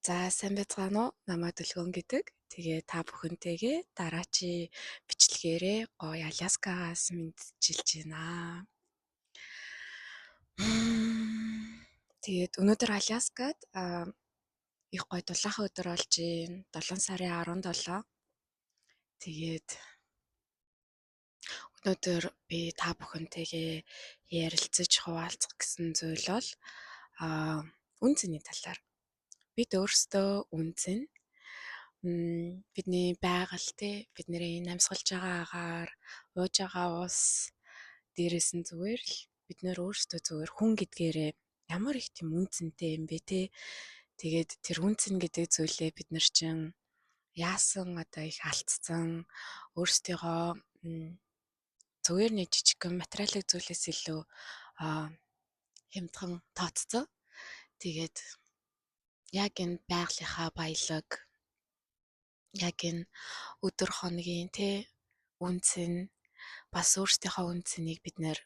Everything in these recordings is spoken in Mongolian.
За сайн байцгаана уу? Намайг Дэлгөөн гэдэг. Тэгээ та бүхэнтэйгээ дараачийн бичлэгээрээ гоё Аляскагаас мэдчилж байна. Тэгээд өнөөдөр Аляскад их гоё дулаахан өдөр болж байна. 7 сарын 17. Тэгээд өнөөдөр би та бүхэнтэйгээ ярилцаж хуваалцах гэсэн зүйл бол үн цэний талаар. Бид өөрсдөө үн цэн бидний байгаль бидний амьсгалж байгаа агаар, ууж байгаа ус дээрээс нь зүгээр л бид нөр өөрсдөө зүгээр хүн гэдгээрээ ямар их тийм үн цэнтэй юм бэ те. Тэгээд тэр үн цэн гэдэг зүйлээ бид нар чинь яасан одоо их алдсан өөрсдийгөө зүгээр нэг жижигхэн материалын зүйлээс илүү хямдхан тооцсон. Тэгээд яг энэ байгалийнхаа баялаг яг энэ өдөр хоногийн үн цэн бас өөрсдийнхөө үн цэнийг бид нэр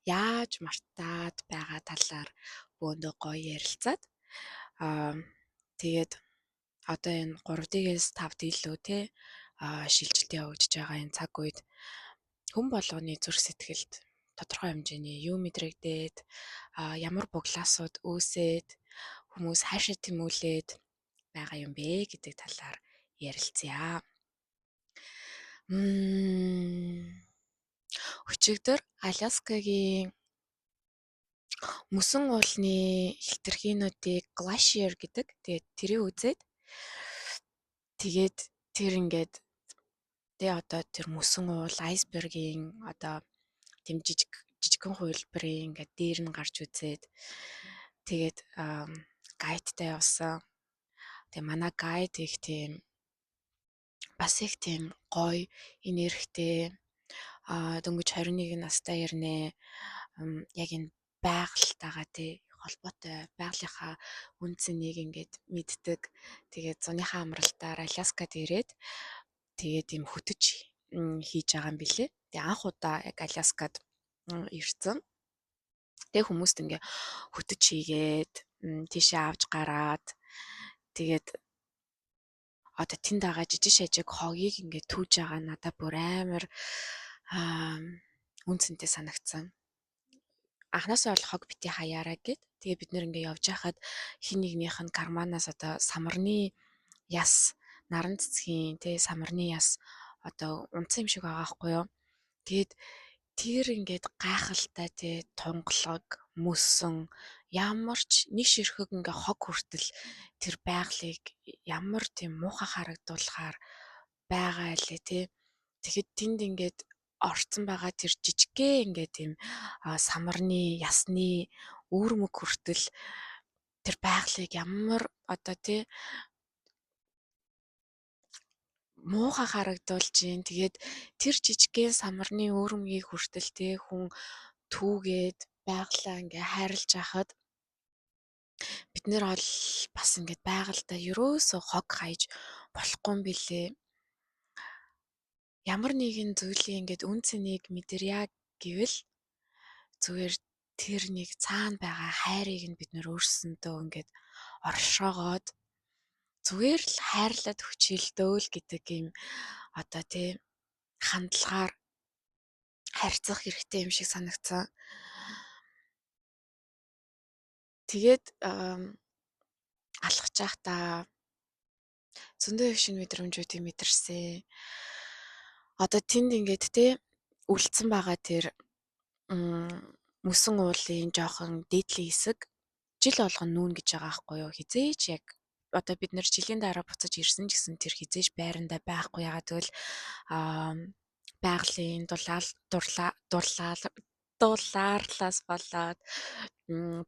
яаж мартаад байгаа талаар бөөндөө гоё ярилцаад тэгээд одоо энэ 3D-ээс 5D лөө шилжилт явагдаж байгаа энэ цаг үед хүн болгоны зүрх сэтгэлд тодорхой хэмжээний юу мэдрэгдээд ямар буглаасууд үүсээд хүмүүс хаашаа тэмүүлээд байгаа юм бэ гэдэг талаар ярилцъя. Өчигдөр Аляскагийн мөсөн уулны хэтэрхийнүүдийг glacier гэдэг. Тэгээд тэрийг үзээд тэгээд тэр ингээд одоо тэр мөсөн уул айсбергийн одоо тэм жижигхэн хувилбарын ингээд дээр нь гарч үзээд тэгээд гайдтай явсан. Тэгээ манай гайд их тийм бас их тийм гоё энергитэй дөнгөж 21 настай ирнэ. Яг энэ байгальтайгаа холбоотой байгалийнхаа үн цэнийг ингээд мэддэг. Тэгээд зуныхаа амралтаар Аляскад ирээд тэгээд юм хөтөж хийж байгаа юм билэ. Тэгээ анх удаа яг Аляскад ирсэн. Тэгээ хүмүүст ингээ хөтөж хийгээд тийшээ авч гараад тэгээд одоо тэнд байгаа жижиг шажиг хогийг ингээ түүж байгаа надад бүр амар үн цэнтэй санагдсан. Анхнаасаа бол хог бити хаяараа гэд. Тэгээ бид нэр ингээ явж байхад хин нэгнийх нь карманаас одоо самарны яс, наран цэцгийн самарны яс одоо унтсан юм шиг байгаа байхгүй юу. Тэгээд тэр ингээд гайхалтай тунгалаг мөсөн ямар ч нэг ширхэг ингээ хог хүртэл тэр байгалыг ямар тийм муухай харагдуулахаар байгаа лээ тэгэхэд тэнд ингээд орцсон байгаа тэр жижигхэн ингээ тийм самарны ясны үүрмэг хүртэл тэр байгалыг ямар одоо муухай харагдуулж гин. Тэгээд тэр жижигхэн самарны өөрмгийг хүртэл хүн түүгээд байгалаа ингээ хайрлаж байхад бид нэр бол бас ингээд байгальтай ерөөсөө хог хайж болохгүй юм билээ. Ямар нэгэн зүйлийн ингээд үн цэнийг мэдэрья гэвэл зүгээр тэр нэг цаана байгаа хайрыг нь бид нөр өөрсөндөө ингээд оршоогоод зүгээр л хайрлаад хүчилдөөл гэдэг юм одоо хандлагаар харьцах хэрэгтэй юм шиг санагдсан. Тэгээд алхаж байхдаа зөндөө их шинэ мэдрэмжүүдийг мэдэрсэн. Одоо тэнд ингээд үлдсэн байгаа тэр мөсөн уулын жоохон дээдлийн хэсэг жил болгон нүүн гэж байгаа байхгүй юу. Хизээч яг одоо бид нэр жилийн дараа буцаж ирсэн ч гэсэн тэр хизээж байрандаа байхгүй. Ягаад гэвэл байгалийн дулаарлаас болоод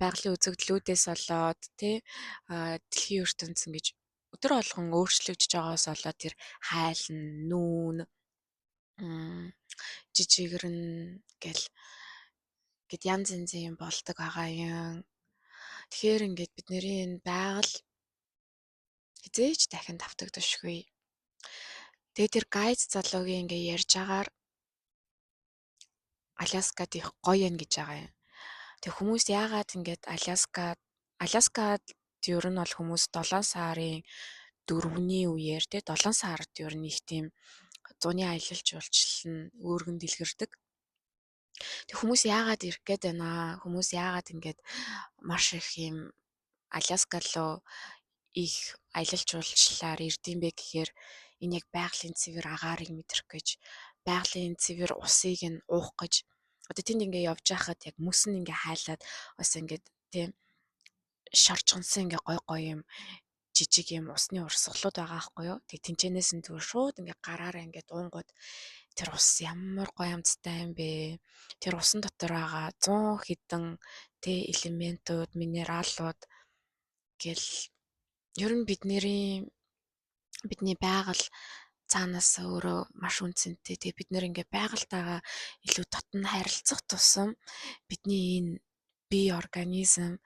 байгалийн үзэгдлүүдээс болоод дэлхийн ертөнц ингэж өдөр болгон өөрчлөгдөж байгаас болоод тэр хайлн нүүн жижигэрн гэл гэд янз янзын юм болдог байгаа юм. Тэгэхээр ингээд бидний энэ байгаль хизээч дахин давтагдчихгүй. Тэгээ тэр гайд залуугийн ингээ ярьж агаар Аляскад их гоё юм гэж байгаа юм. Тэг хүмүүс яагаад ингээд Аляскад Ер нь бол хүмүүс 7 сарын 4-ний үеэр те 7 сард ер нь их тийм зуны аялал жуулчлал нь өргөн дэлгэрдэг. Тэг хүмүүс яагаад ирэх гээд байна аа? Хүмүүс яагаад ингээд маш их юм Аляска руу их аялал жуулчлалаар ирдэм бэ гэхээр энэ яг байгалийн цэвэр агаарыг мэдрэх гэж, байгалийн цэвэр усыг нь уух гэж. Одоо тэнд ингээ явж байхад яг мөс нь ингээ хайлаад бас ингээд тийм шорчгонсон ингээ гой гой юм жижиг юм усны урсгалууд байгаа байхгүй юу. Тэг тэнцэнээс нь зүгээр шууд ингээ гараараа ингээ дуунгууд тэр ус ямар гоё амттай юм бэ. Тэр усан дотор байгаа 100 хэдэн элементүүд, минералууд гэл ер нь бидний байгаль цаанаас өөрөө маш үнцэнтэй. Тэгээ бид нэр ингээ байгальтайгаа илүү дотн харилцах тусам бидний энэ бие организм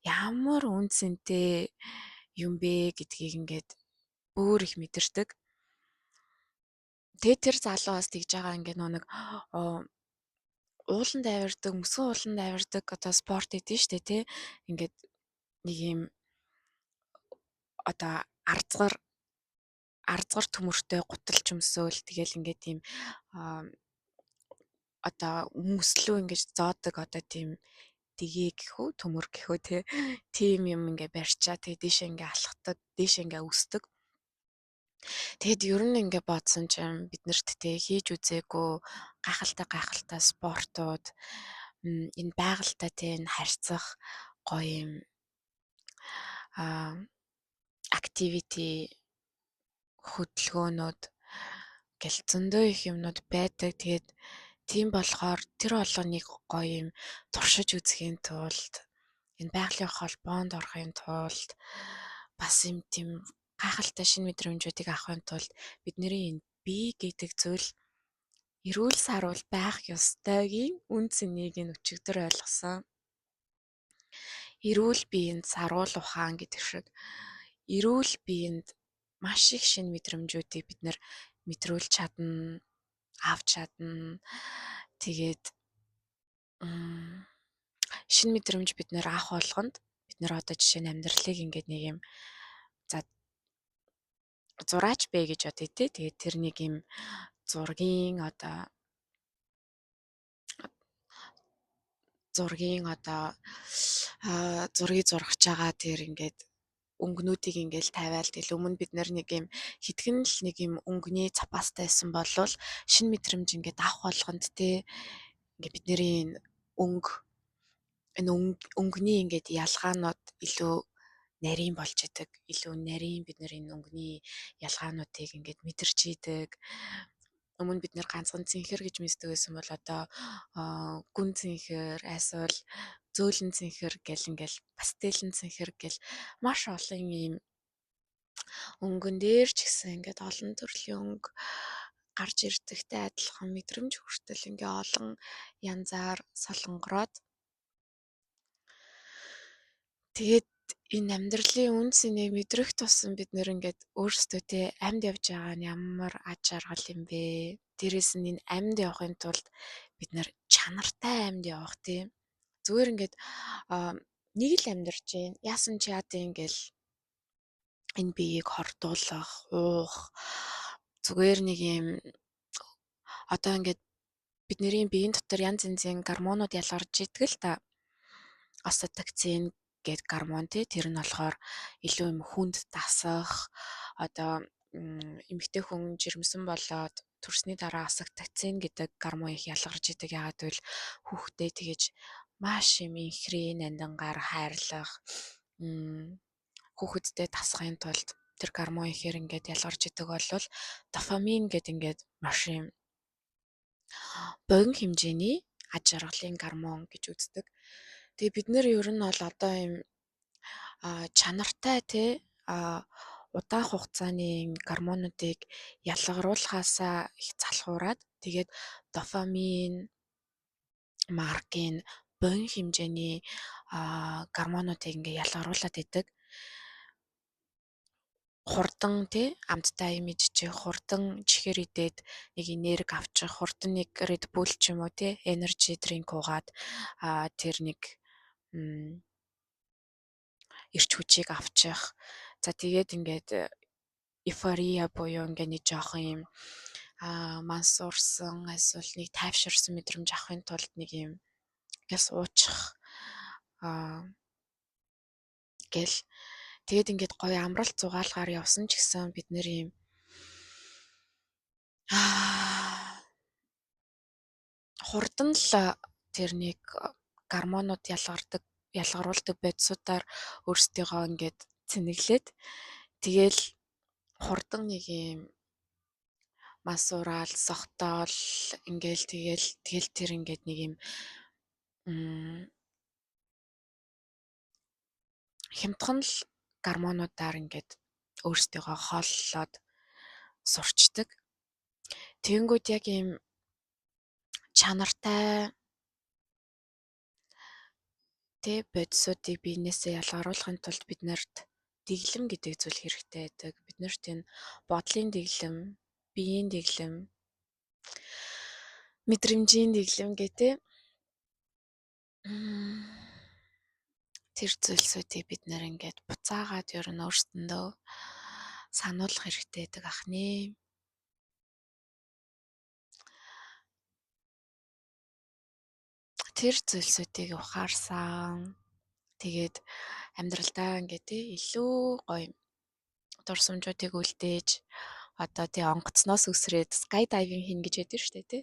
ямар үнцэнтэй юм бэ гэдгийг ингээд бүр их мэдэрдэг. Тэгээ тэр залуу бас тэгж байгаа ингээ нэг ууланд авирдаг, мөсгөн ууланд авирдаг одоо спорт гэдэг нь шүү дээ тий. Ингээд нэг юм одоо арзгар төмөртэй гуталч өмсөөл тэгэл ингээд тийм одоо мөслөө ингэж зоодог одоо тийм дэгээ гэхүү төмөр гэхүү тийм юм ингээ барьчаа тэгээ дээшээ ингээ алхдаг, дээшээ ингээ өсдөг. Тэгэд ер нь ингээ бодсон чинь биднэрт хийж үзээгүй гайхалтай спортууд энэ байгальтай энэ харьцах гоё юм activity хөдөлгөөнүүд гэл зөндөө их юмнууд байдаг. Тэгээд тийм болохоор тэр болгоныг гоё юм туршиж үзэхийн тулд энэ байгалийн холбоонд орохын тулд бас юм тийм гайхалтай шинэ мэдрэмжүүдийг авахын тулд бидний энэ бие гэдэг зүйл эрүүл сарвал байх ёстойгийн үн цэнийг нь өчигдөр ойлгосон. Эрүүл биеинд сарвал ухаан гэдэг шиг эрүүл биеинд маш их шинэ мэдрэмжүүдийг бид нэр мэдрүүлж чадна, авч чадна. Тэгээд шинэ мэдрэмж бид нэр авах болгонд бид нэр одоо жишээ нь амьдралыг ингээд нэг юм за зураач бэ гэж бодъё те. Тэгээд тэр нэг юм зургийн зургийг зургаж байгаа тэр ингээд өнгөнүүдийг ингээл тавиал тэгэл өмнө бид нэг юм хитгэн л нэг юм өнгөний запастай байсан болвол шинэ мэдрэмж ингээд авах болгонд ингээд бидний энэ өнгөний ингээд ялгаанууд илүү нарийн болж идэг. Илүү нарийн бид нар энэ өнгөний ялгаануудыг ингээд мэдэрч идэг. Өмнө бид нэр ганцхан цэнхэр гэж мэддэг байсан бол одоо гүн цэнхэр, эсвэл зөөлөн цэнхэр гэл ингээл пастелэн цэнхэр гэл маш олон юм өнгөн дээр ч гэсэн ингээд олон төрлийн өнгө гарч ирдэгтэй адилхан мэдрэмж хүртэл ингээ олон янзаар солонгороод тэгээд энэ амьдралын үн цэнийг мэдрэх тусам бид нэр ингээд өөрсдөө амьд явж байгаа нь ямар аж аргал юм бэ? Дээрээс нь энэ амьд явахын тулд бид нэр чанартай амьд явах тийм. Зүгээр ингээд нэг л амьдарч байна. Яасан ч яа ингээл энэ биеийг хордуулах, уух зүгээр нэг юм одоо ингээд бидний биеийн дотор янз янзын гормонууд ялгарч идэг л та. Остатоксин гэд гормон тэр нь болохоор илүү юм хүнд дасах одоо эмэгтэй хүн жирэмсэн болоод төрсний дараа остатоксин гэдэг гормон их ялгарч идэг. Яагаад гэвэл хүүхдээ тэгэж маш юм инхрээ нандингаар хайрлах хүүхэдтэй тасахын тулд тэр гормон ихээр ингээд ялгарч идэг болвол дофамин гэд ингээд маш юм богино хэмжээний аж аргалын гормон гэж үздэг. Тэгээ бид нэр ер нь бол одоо юм чанартай удаан хугацааны гормонуудыг ялгаруулахаасаа их залхуураад тэгээд дофамин маркийн богино хэмжээний гормонуудыг ингээ ялгаруулад идэг. Хурдан амттай юм идчих, хурдан чихэр идээд нэг энерги авчих, хурдан нэг Red Bull ч юм уу energy drink уугаад тэр нэг эрч хүчийг авчих. За тэгээд ингээд эйфория буюу ингээ нэг жоох юм мансуурсан эсвэл нэг тайвширсан мэдрэмж авахын тулд нэг юм ингээ суучих гэл тэгээд ингээд гоё амралт зугаалгаар явсан ч гэсэн бид нэр юм хурдан л тэр нэг гормонууд ялгаруулдаг бодисуудаар өөрсдийгөө ингээд цэнэглээд тэгэл хурдан нэг юм мансуураал согтоол ингээл тэгэл тэр ингээд нэг юм хямдхан л гормонуудаар ингээд өөрсдийгөө хооллоод сурчдаг. Тэгэнгүүт яг ийм чанартай бодисуудыг биенээсээ ялгаруулахын тулд биднэрт дэглэм гэдэг зүйл хэрэгтэй байдаг. Биднэрт энэ бодлын дэглэм, биеийн дэглэм, мэдрэмжийн дэглэм гэдэг тэр зүйлсүүдийг бид нэр ингээд буцаагаад ер нь өөрсдөндөө сануулах хэрэгтэй байдаг ахны. Тэр зүйлсүүдийг ухаарсан. Тэгээд амьдралдаа ингээд илүү гоё дурсамжуудыг үлдээж одоо онгоцноос үсрээд skydiving хийнэ гэж яддаг шүү дээ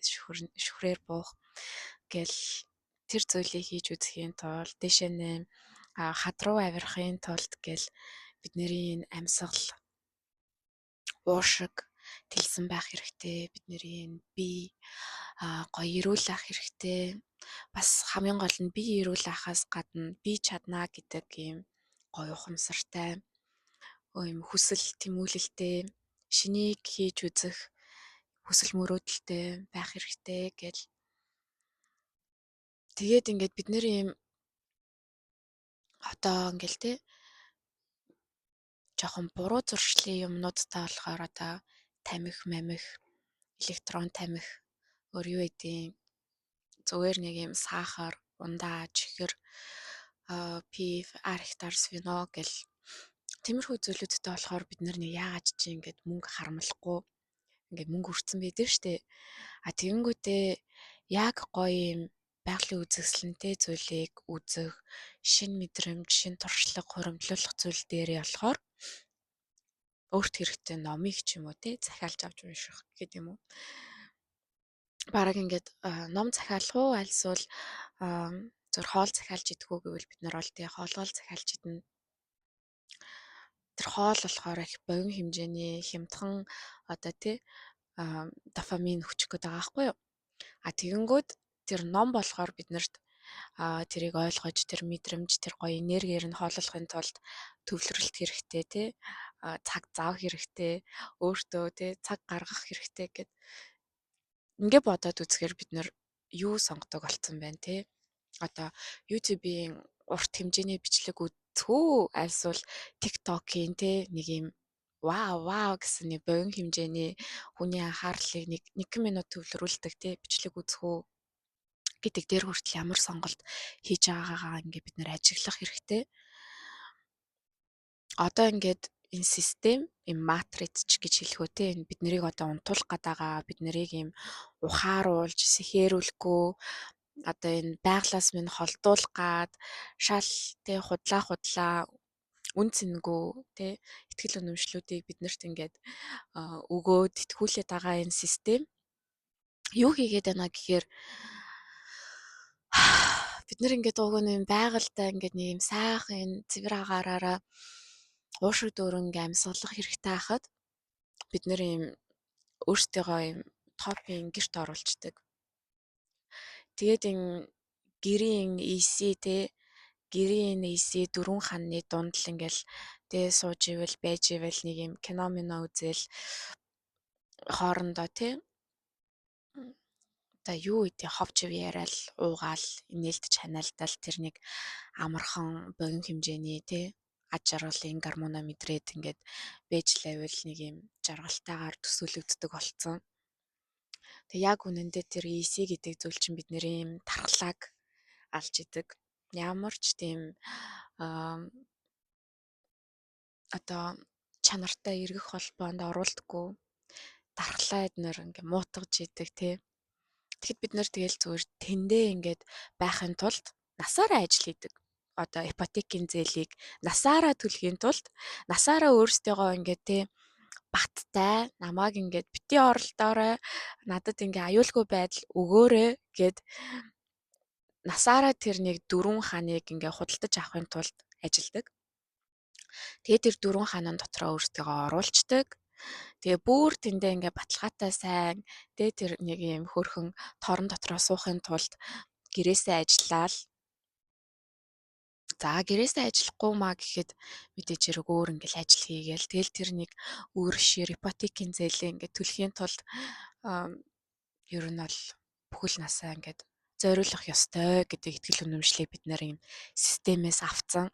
шүхрээр буух гэл тэр зүйлийг хийж үзэхийн тулд дэшээ нь хад руу авирахын тулд гэл бидний энэ амьсгал уушиг тэлсэн байх хэрэгтэй. Бидний бие гоё эрүүл ах хэрэгтэй. Бас хамгийн гол нь бие эрүүл ахаас гадна би чадна гэдэг ийм гоё ухамсартай ийм хүсэл тэмүүлэлтэй шинийг хийж үзэх хүсэл мөрөөдөлтэй байх хэрэгтэй гэл тэгээд ингээд бид нэр ийм одоо ингээл жоохон буруу зуршлын юмнуудтай болохоор одоо тамхи мамих электрон тамхи өөр юу гэдгийг зүгээр нэг юм сахар, ундаа, чихэр, пив, архитарс, вино гэл тиймэрхүү зүйлүүдтэй болохоор бид нар нэг яагаад чи ингээд мөнгө харамлахгүй ингээд мөнгө өрцөн байдаг штэ. Тэгэнгүүтээ яг гоё юм байгалийн үзэсгэлэнтэй зүйлийг үзэх, шин мэдрэмж, шин туршлага хуримтлуулах зүйл дээрээ болохоор өөрт хэрэгтэй номыг ч юм уу захиалж авч унших гэдэг юм уу. Бараг ингээд ном захиалах уу альсвал зөв хоол захиалж идэх үү гэвэл бид нар бол хоолгоол захиалж идэнэ. Тэр хоол болохоор их богино хэмжээний хямдхан одоо дофамин хүчих гээд байгаа байхгүй юу? Тэгэнгүүт тэр ном болохоор биднэрт тэрийг ойлгож тэр мэдрэмж тэр гоё энергиэр нь хооллохын тулд төвлөрөлт хэрэгтэй цаг зав хэрэгтэй өөртөө цаг гаргах хэрэгтэй гэд ингээ бодоод үзэхээр бид нар юу сонгодог болцсон байна одоо YouTube-ийн урт хэмжээний бичлэг үзэх үү альсвал TikTok-ийн нэг юм вау гэсэн нэг богино хэмжээний хүний анхаарлыг нэг минут төвлөрүүлдэг бичлэг үзэх үү гэдэг дээр хүртэл ямар сонголт хийж байгаагаа ингээ бид нэр ажиглах хэрэгтэй. Одоо ингээд энэ систем, энэ матриц гэж хэлэх үү энэ бид нарыг одоо унтуулах гадаага бид нарыг юм ухааруулж, сэхээрүүлэхгүй одоо энэ байглаас минь холдуулгаад шал худлаа үн цэнэгүй ихтгэл үнэмшлүүдийг биднэрт ингээд өгөөд итгүүлээд байгаа энэ систем юу хийгээд байна гэхээр бид нар ингээд уг нь байгальтай ингээд нэг юм сайхан цэвэр агаараараа уушиг дүүрэн амьсгалах хэрэгтэй хахад бид нэр юм өөртөөгөө юм топын гэрт оруулцдаг. Тэгээд энэ гэрийн EC гэрийн EC дөрвөн ханны дунд л ингээл сууж ивэл байж ивэл нэг юм кино мино үзэл хоорондоо одоо юу гэдэг ховч яриад уугаал нээлтж ханиалдал тэр нэг амархан богино хэмжээний аж аргалын гормоно мэдрээд ингээд байж лайвал нэг юм жаргалтайгаар төсөөлөгддөг болцсон. Яг үнэндээ тэр EC гэдэг зүйл чинь бидний юм тархлааг алж идэг. Ямар ч тийм одоо чанартай эргэх холбоонд оруулдаггүй, дархлаа эднэр ингээ муутгаж идэг тий. Тэгэхэд бид нэр тэгэл зүгээр тэндээ ингээд байхын тулд насаараа ажил хийдэг. Одоо ипотекийн зээлийг насаараа төлөхийн тулд насаараа өөрсдийгөө ингээд тий баттай намайг ингээд бити оролдоорой надад ингээ аюулгүй байдал өгөөрэй гэд насаараа тэр нэг дөрвөн ханыг ингээ худалдаж авахын тулд ажилдаг. Тэгээд тэр дөрвөн ханан дотроо өөрсдийгөө оруулцдаг. Тэгээ бүр тэндээ ингээ баталгаатай сайн тэгээ тэр нэг юм хөрхөн торон дотроо суухын тулд гэрээсээ ажиллаад за гэрээсээ ажиллахгүй маа гэхэд мэдээж хэрэг өөр ингээл ажил хийгээл тэгэл тэр нэг өөрөөр ипотекийн зээлээ ингээ төлөхийн тулд ер нь бол бүхэл насаа ингээд зориулах ёстой гэдэг итгэл үнэмшлийг бид нэр юм системээс авцсан.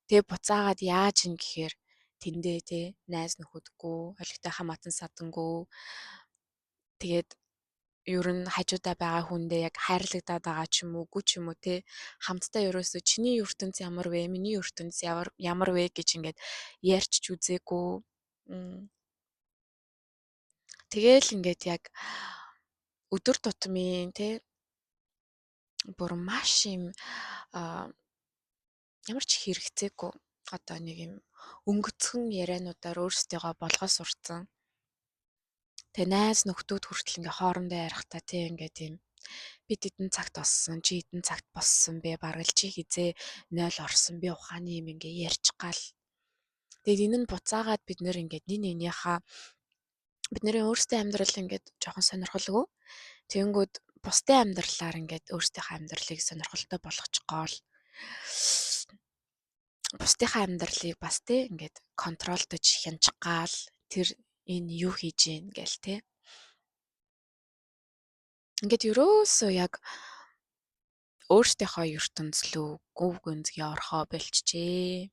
Тэгээ буцаагаад яаж ин гэхээр тэндээ те найз нөхөдгүй, олигтой хамаатан садангүй. Тэгээд ер нь хажуудаа байгаа хүндээ яг хайрлагдаад байгаа ч юм уу, үгүй ч юм уу те хамтдаа ерөөсө чиний ертөнц ямар вэ, миний ертөнц ямар вэ гэж ингээд ярьчих үзээгүй. Тэгээл ингээд яг өдөр тутмын те бүр маш юм ямар ч хэрэгцээгүй одоо нэг юм өнгөцхөн яриануудаар өөрсдийгөө болгоо сурцсан. Тэгээ найз нөхдүүд хүртэл ингээ хоорондоо ярихдаа тий ингээ тийм бид эдэн цагт боссон чи эдэн цагт боссон бэ бараг л чи хизээ 0 орсон би ухааны юм ингээ ярьж гал. Тэгээд энэ нь буцаагаад бид нэр ингээ нинийхээ бидний өөрсдийн амьдрал ингээд жоохон сонирхолгүй. Тэнгүүд бусдын амьдралаар ингээд өөрсдийнхөө амьдралыг сонирхолтой болгож гол бусдынхаа амьдралыг бас тий ингээд контролдож хянчгаал тэр энэ юу хийж гин гээл тий. Ингээд ерөөсөө яг өөртөөхөө ертөнц лөө гүв гүнзгий орхоо болчихжээ.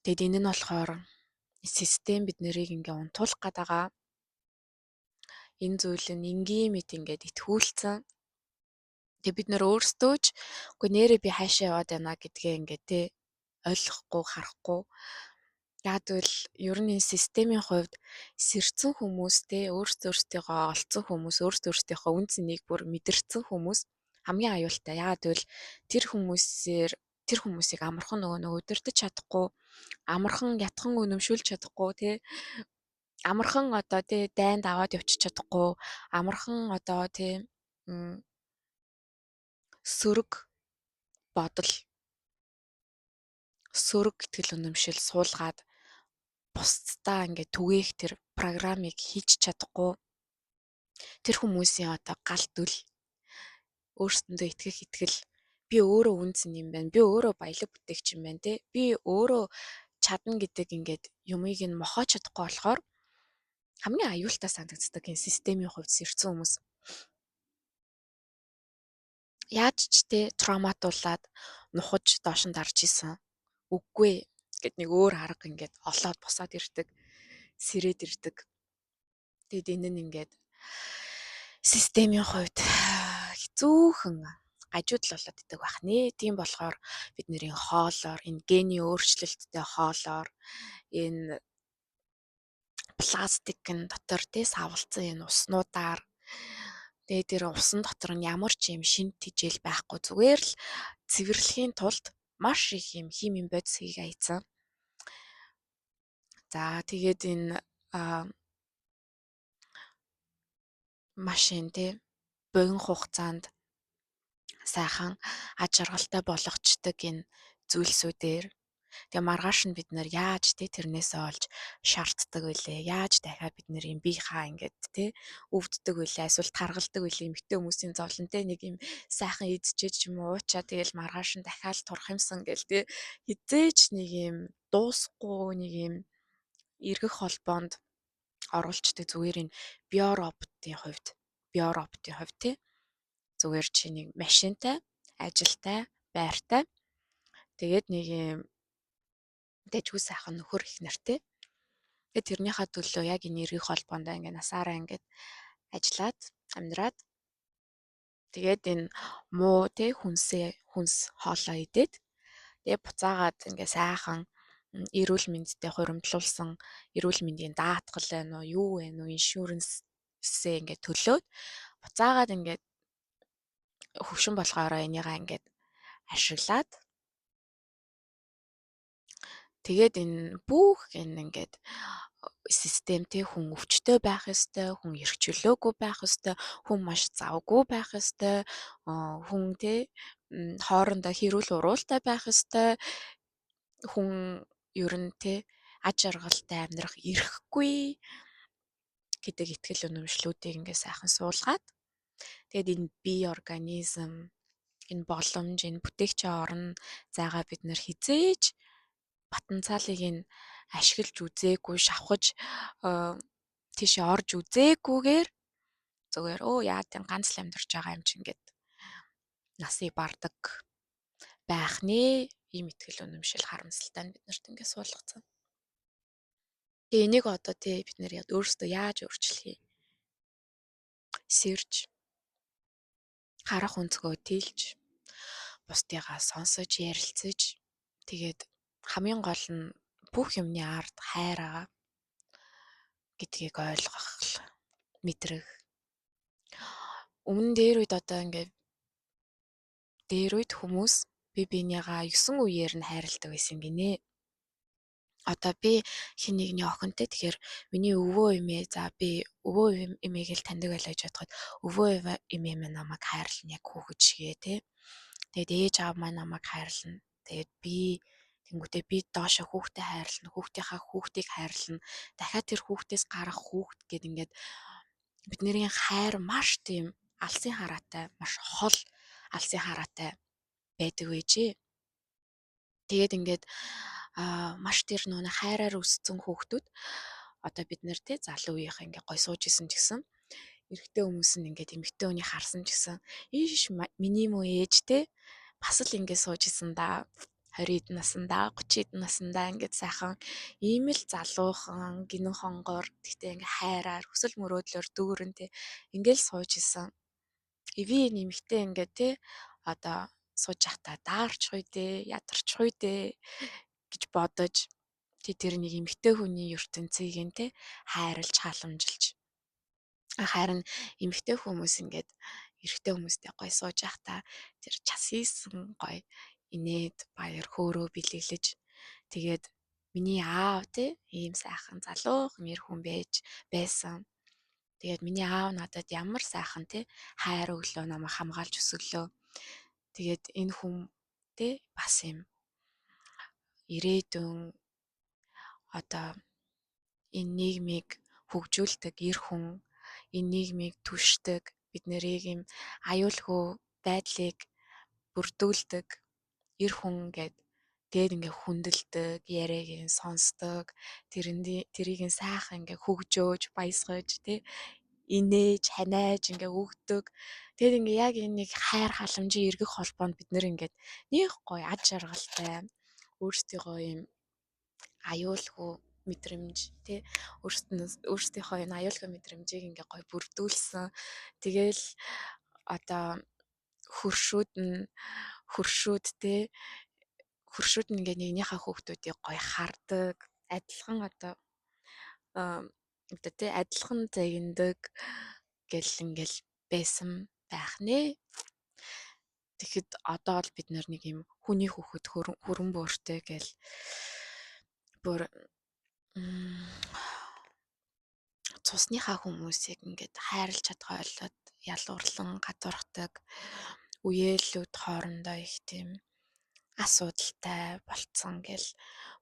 Тэгэд энэ нь болохоор систем бид нарыг ингээ унтуулах гээд байгаа. Энэ зүйл нь энгийн мэт ингээд итгүүлсэн. Тэгээ бид нөр өөрсдөө ч үгүй нэрээ би хаашаа яваад байна гэдгээ ингээ тий ойлгохгүй харахгүй. Яг л ер нь энэ системийн хувьд сэрцэн хүмүүс те өөрсдийнхөө олцсон хүмүүс өөрсдийнхөө үн цэнийг бүр мэдэрсэн хүмүүс хамгийн аюултай. Яг л тэр хүмүүсийг амархан нөгөө удирдах чадахгүй, амархан ятхан үнэмшүүлж чадахгүй те амархан одоо те дайнд аваад явчих чадахгүй, амархан одоо те сөрөг бодол сөрөг гэтгэл үнэмшил суулгаад бусдаа ингээд түгээх тэр программыг хийж чадахгүй тэр хүмүүсийн одоо гал дүл өөрсдөндөө итгэх итгэл би өөрөө үнцэн юм байна. Би өөрөө баялаг бүтээгч юм байна те. Би өөрөө чадна гэдэг ингээд юмыг нь мохож чадахгүй болохоор хамгийн аюултай санагддаг энэ системийн хувьд сэрцэн хүмүүс. Яаж ч те травматуулаад нухаж доош нь дарж исэн. Үгүй гэд нэг өөр арга ингээд олоод босоод ирдэг. Сэрээд ирдэг. Тэгэд энэ нь ингээд системийн хувьд хэцүүхэн гажууд л болоод идэг байх нэ. Тийм болохоор бидний хоолоор энэ гений өөрчлөлттэй хоолоор энэ пластикын дотор тий савлцсан энэ уснуудаар тэгээ тэр усан дотор нь ямар ч юм шинэ тижэл байхгүй зүгээр л цэвэрлэхийн тулд маш их юм химийн бодис хийгээ айцсан. За тэгээд энэ машин тий богино хугацаанд сайхан аж аргалтай болгочдөг энэ зүйлсүүдээр тэгээ маргааш нь бид нэр яаж тий тэрнээсээ олж шаарддаг вүлээ яаж дахиад бид нэр юм бие хаа ингээд тий өвддөг вүлээ эсвэл таргалдаг вүлээ эмэгтэй хүмүүсийн зовлонтой нэг юм сайхан идчихэж ч юм уу уучаа тэгэл маргааш нь дахиад турах юмсан гэл тий хизээч нэг юм дуусахгүй нэг юм эргэх холбоонд оруулцдаг зүгээр энэ биороботын хувьд тий зүгээр чи нэг машинтай, ажилтай, байртай. Тэгээд нэг юм дэжгүй сайхан нөхөр их нартэй. Тэгээд тэрнийхээ төлөө яг энэ эргэх холбоондоо ингээ насаараа ингээд ажиллаад амьдраад тэгээд энэ муу тий хүнс хоолоо идээд Тэгээ буцаагаад ингээ сайхан эрүүл мэндэд хуримтлуулсан эрүүл мэндийн даатгал байна уу, юу байна уу, иншүрэнсээ ингээ төлөөд буцаагаад ингээ хөвшин болохоороо энийгаа ингээд ашиглаад тэгээд энэ бүх энэ ингээд системтэй хүн өвчтөй байх ёстой, хүн эрх чөлөөгүй байх ёстой, хүн маш завгүй байх ёстой, хүн хоорондоо хэрүүл уруултай байх ёстой, хүн ер нь аж аргалтай амьдрах эрхгүй гэдэг итгэл үнэмшлүүдийг ингээд сайхан суулгаад тэгээд энэ бие организм энэ боломж, энэ бүтээгчийн орн зайгаа бид нэр хизээж потенциалыг нь ашиглаж үзээгүй, шавхаж тийшээ орж үзээгүйгээр зүгээр яа тийм ганц л амьдарч байгаа юм чинь гэд насыг бардаг байх нэ. Ийм итгэл үнэмшил харамсалтай нь биднэрт ингээд суулгацсан. Тэгээ энийг одоо бид нэр өөрсдөө яаж өөрчлөх юм? Сэрж, харах өнцгөө тэлж, бусдыгаа сонсож, ярилцаж, тэгээд хамгийн гол нь бүх юмны ард хайр байгаа гэдгийг ойлгох, мэдрэх. Өмнө дээр үед одоо ингээд дээр үед хүмүүс бие биенийгаа 9 үеэр нь хайрладаг байсан гинэ. Одоо би хэн нэгний охинтой тэгэхээр миний өвөө эмээ би өвөө эмээг л таньдаг байлаа гэж бодоход өвөө эмээ минь намайг хайрлна яг хүүхэд шигээ тий. Тэгээд ээж аав маань намайг хайрлна. Тэгээд тэнгүүтээ би доошо хүүхдээ хайрлна, хүүхдийнхаа хүүхдийг хайрлна. Дахиад тэр хүүхдээс гарах хүүхд гэд ингээд бидний хайр маш тийм алсын хараатай, маш хол алсын хараатай байдаг байжээ. Тэгээд ингээд маш тэр нөө хайраар өссөн хүүхдүүд одоо бид нэр залуу үеийнх ингээ гой сууж исэн ч гэсэн эрэгтэй хүмүүс нь ингээд эмэгтэй хүнийг харсан ч гэсэн ийш миний муу ээж бас л ингээ сууж исэн да 20-д наснда 30-д наснда ингээд сайхан ийм л залуухан гинэн хонгоор тэгтээ ингээ хайраар хүсэл мөрөөдлөөр дүүрэн ингээл сууж исэн. Эви нэмэгтэй ингээ одоо сууж явахдаа даарчих үе дээ, ядарчих үе дээ гэж бодож тэр нэг эмэгтэй хүний ертөнцийг нь хайрлж халамжилж харин эмэгтэй хүмүүс ингээд эрэгтэй хүмүүстэй гой сууж явахдаа тэр час хийсэн гой инээд баяр хөөрөө бэлэглэж тэгээд миний аав ийм сайхан залуухан эр хүн байсан. Тэгээд миний аав надад ямар сайхан хайр өглөө намайг хамгаалж өсгөлөө. Тэгээд энэ хүн бас юм ирээдүйн одоо энэ нийгмийг хөгжүүлдэг эр хүн, энэ нийгмийг түшдэг, бид нарыг юм аюулгүй байдлыг бүрдүүлдэг эр хүн тэгээд ингээ хүндэлдэг, яриаг нь сонсдог, тэрийг нь сайхан ингээ хөгжөөж, баясгаж инээж, ханиаж ингээ өгдөг. Тэгээд ингээ яг энэ нэг хайр халамжийн эргэх холбоонд бид нэр ингээд нэг гоё аж аргалтай өөрсдийнхөө юм аюулгүй мэдрэмж өөрсдийнхөө энэ аюулгүй мэдрэмжийг ингээ гоё бүрдүүлсэн. Тэгэл одоо хөршүүд ингээ нэгнийхээ хүүхдүүдийг гоё хардаг, адилхан адилхан загиндаг гэл ингээл байсан байх нэ. Тэгэхэд одоо л бид нэг юм хүний хүүхэд хүрэн бууртай гэл бүр цусныхаа хүмүүсийг ингээд хайрлаж чадгаа болоод ялуурлан гадуурхдаг үеэлүүд хоорондоо их тийм асуудалтай болцсон гэл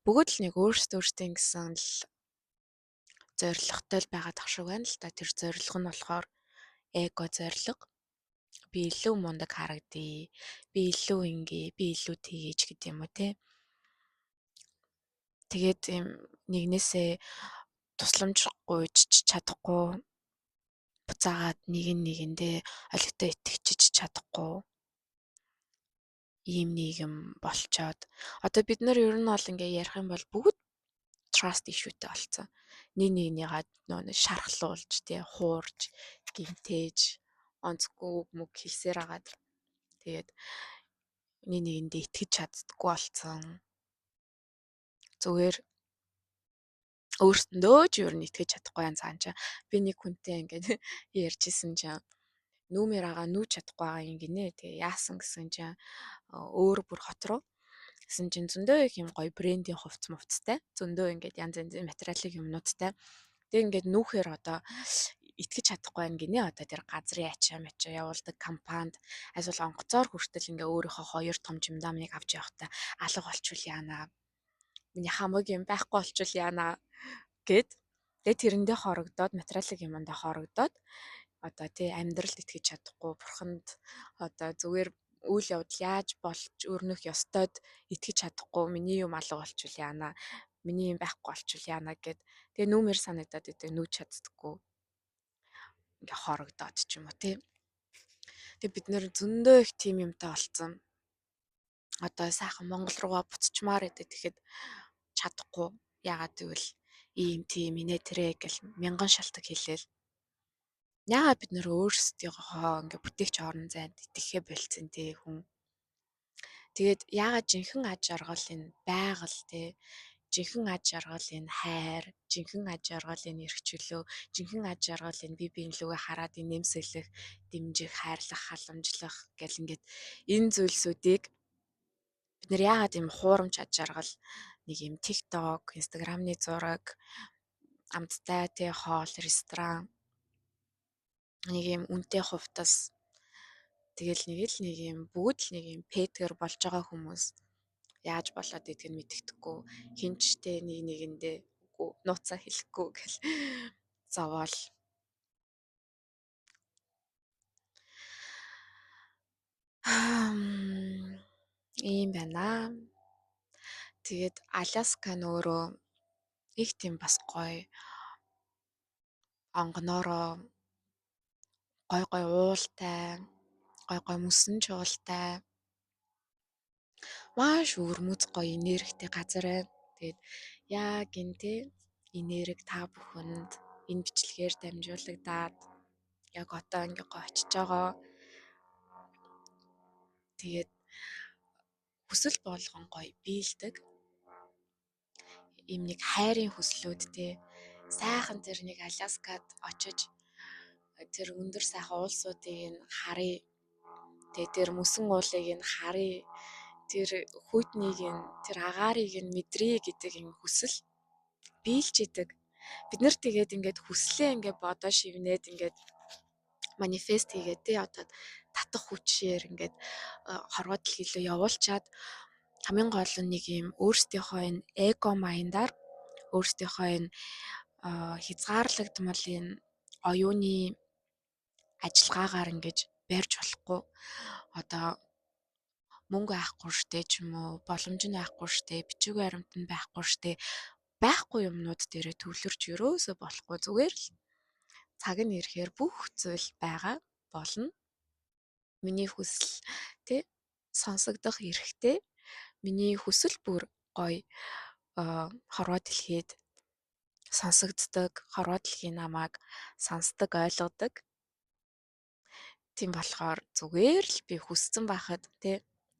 бүгд л нэг өөрсдөө гэсэн л зоригтой л байгаад ах шиг байна л та. Тэр зорилго нь болохоор эго зорилго. Би илүү мундаг харагдъя. Би илүү ингээ, би илүү тгийж гэдэг юм уу Тэгээд нэгнээсээ тусламж гуйж чадахгүй буцаагаад нэгэндээ олигтой итгэж чадахгүй ийм нийгэм болчоод одоо бид нар ер нь бол ингээ ярих юм бол бүгд trust issueтэй болцсон. Нэгнийгаа шархлуулж хуурж гинтээж онцгүй үг мөг хэлсээр агаад тэгээд нэг нэгэндээ итгэж чаддаггүй болсон. Зүгээр өөрсөндөө ч юу итгэж чадахгүй янз хаанчаа. Би нэг хүнтэй ингээд ярьжсэн чинь нүүмераага нүүж чадахгүй байгаа юм гинэ. Тэгээ яасан гэсэн чинь өөр бүр хот руу гэсэн чинь зөндөө их юм гоё брендийн хувц мувцтай. Зөндөө ингээд янз янзын материалын юмнуудтай. Тэгээ ингээд нүүхээр одоо итгэж чадахгүй байна гинэ. Одоо тэр газрын ачаа мачаа явуулдаг компанид эсвэл онгоцоор хүртэл ингээ өөрийнхөө хоёр том жимдамныг авч явахдаа алга болчвол яана. Миний хамаг юм байхгүй болчвол яана гэд. Тэгээ тэрэндээ хорогдоод материалын юмдаа хорогдоод одоо тий амьдралд итгэж чадахгүй бурханд одоо зүгээр үйл явдал яаж болж өрнөх ёстойд итгэж чадахгүй миний юм алга болчвол яана. Миний юм байхгүй болчвол яана гэд. Тэгээ нүүмэр санагдаад идэг нүүж чаддаггүй ингээ хорогдоод ч юм уу тий. Тэгээ бид нэр зөндөө их тим юмтай болцсон. Одоо сайхан Монгол руугаа буцчмаар байдаг тэгэхэд чадахгүй. Яагаад гэвэл ийм тийм инээ тэрэ гэл мянган шалтак хэлээл. Яагаад бид нэр өөрсдийнхөө ингээ бүтээгч орон зайд итгэхэ болцсон тий хүн. Тэгээд яагаад жинхэнэ аж аргал энэ байгаль тий жинхэнэ аж аргал энэ хайр, жинхэнэ аж аргал энэ эрх чөлөө, жинхэнэ аж аргал энэ бие биен лүгээ хараад энэ нэмсэлэх, дэмжих, хайрлах, халамжлах гэл ингээд энэ зүйлсүүдийг бид нэр яагаад юм хуурамч аж аргал нэг юм TikTok, Instagram-ны зураг, амттай тий хоол, ресторан нэг юм үнэтэй хувцас тэгэл нэг юм бүгд л нэг юм пэтгэр болж байгаа хүмүүс яаж болоод идэх нь мэддэхгүй хинчтэй нэг нэгэндээ үгүй нууцаа хэлэхгүй гэл зовоол ийм байна. Тэгээд Аляска нөөрөө их тийм бас гоё онгоноороо гой уултай гой мөсөн чуултай маш өвөрмөц гоё энергитэй газар байна. Тэгээд яг энэ энерги та бүхэнд энэ бичлэгээр дамжуулагдаад яг одоо ингээ гоё очиж байгаа. Тэгээд хүсэл болгон гоё биелдэг. Ийм нэг хайрын хүслүүд сайхан тэр нэг Аляскад очиж тэр өндөр сайхан уулсуудыг нь харъя. Тэгээд тэр мөсөн уулыг нь харъя. Тэр хүйтнийг нь тэр агаарыг нь мэдрээ гэдэг юм хүсэл биелж идэг. Бид нар тэгээд ингээд хүслээ ингээд бодоо шивнээд ингээд манифест хийгээд одоо татах хүчээр ингээд хорвоо дэлхий рүү явуулчаад хамгийн гол нь нэг юм өөрсдийнхөө энэ эго майндаар өөрсдийнхөө энэ хязгаарлагдмал энэ оюуны ажиллагаагаар ингэж барьж болохгүй. Одоо мөнгө айхгүй штэ ч юм уу, боломж нь айхгүй штэ, бичиг баримт нь байхгүй штэ. Байхгүй юмнууд дээрээ төвлөрч өрөөсөө болохгүй зүгээр л цаг нь ирэхээр бүх зүйл байгаа болно. Миний хүсэл сонсогдох эрхтэй. Миний хүсэл бүр гоё хорвоо дэлхийд сонсогддог, хорвоо дэлхийн намайг сонсдог, ойлгодог. Тийм болохоор зүгээр л би хүссэн байхад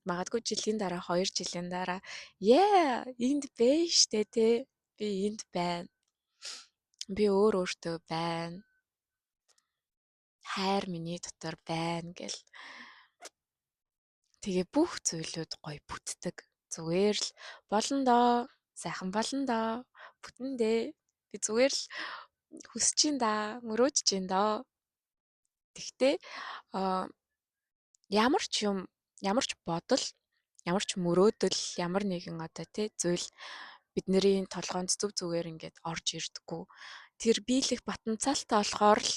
магадгүй жилийн дараа 2 жилийн дараа энд бэ штэ би энд байна. Би өөртөө байна. Хайр миний дотор байна гэл. Тэгээ бүх зүйлүүд гоё бүтдэг. Зүгээр л болно доо. Сайхан болно доо. Бүтэн дээ. Би зүгээр л хүсэж ин да, мөрөөдж ин доо. Тэгтээ ямар ч бодол, ямар ч мөрөөдөл, ямар нэгэн зүйл бидний толгойд зүв зүгээр ингээд орж ирдэггүй. Тэр биелэх потенциалтай болохоор л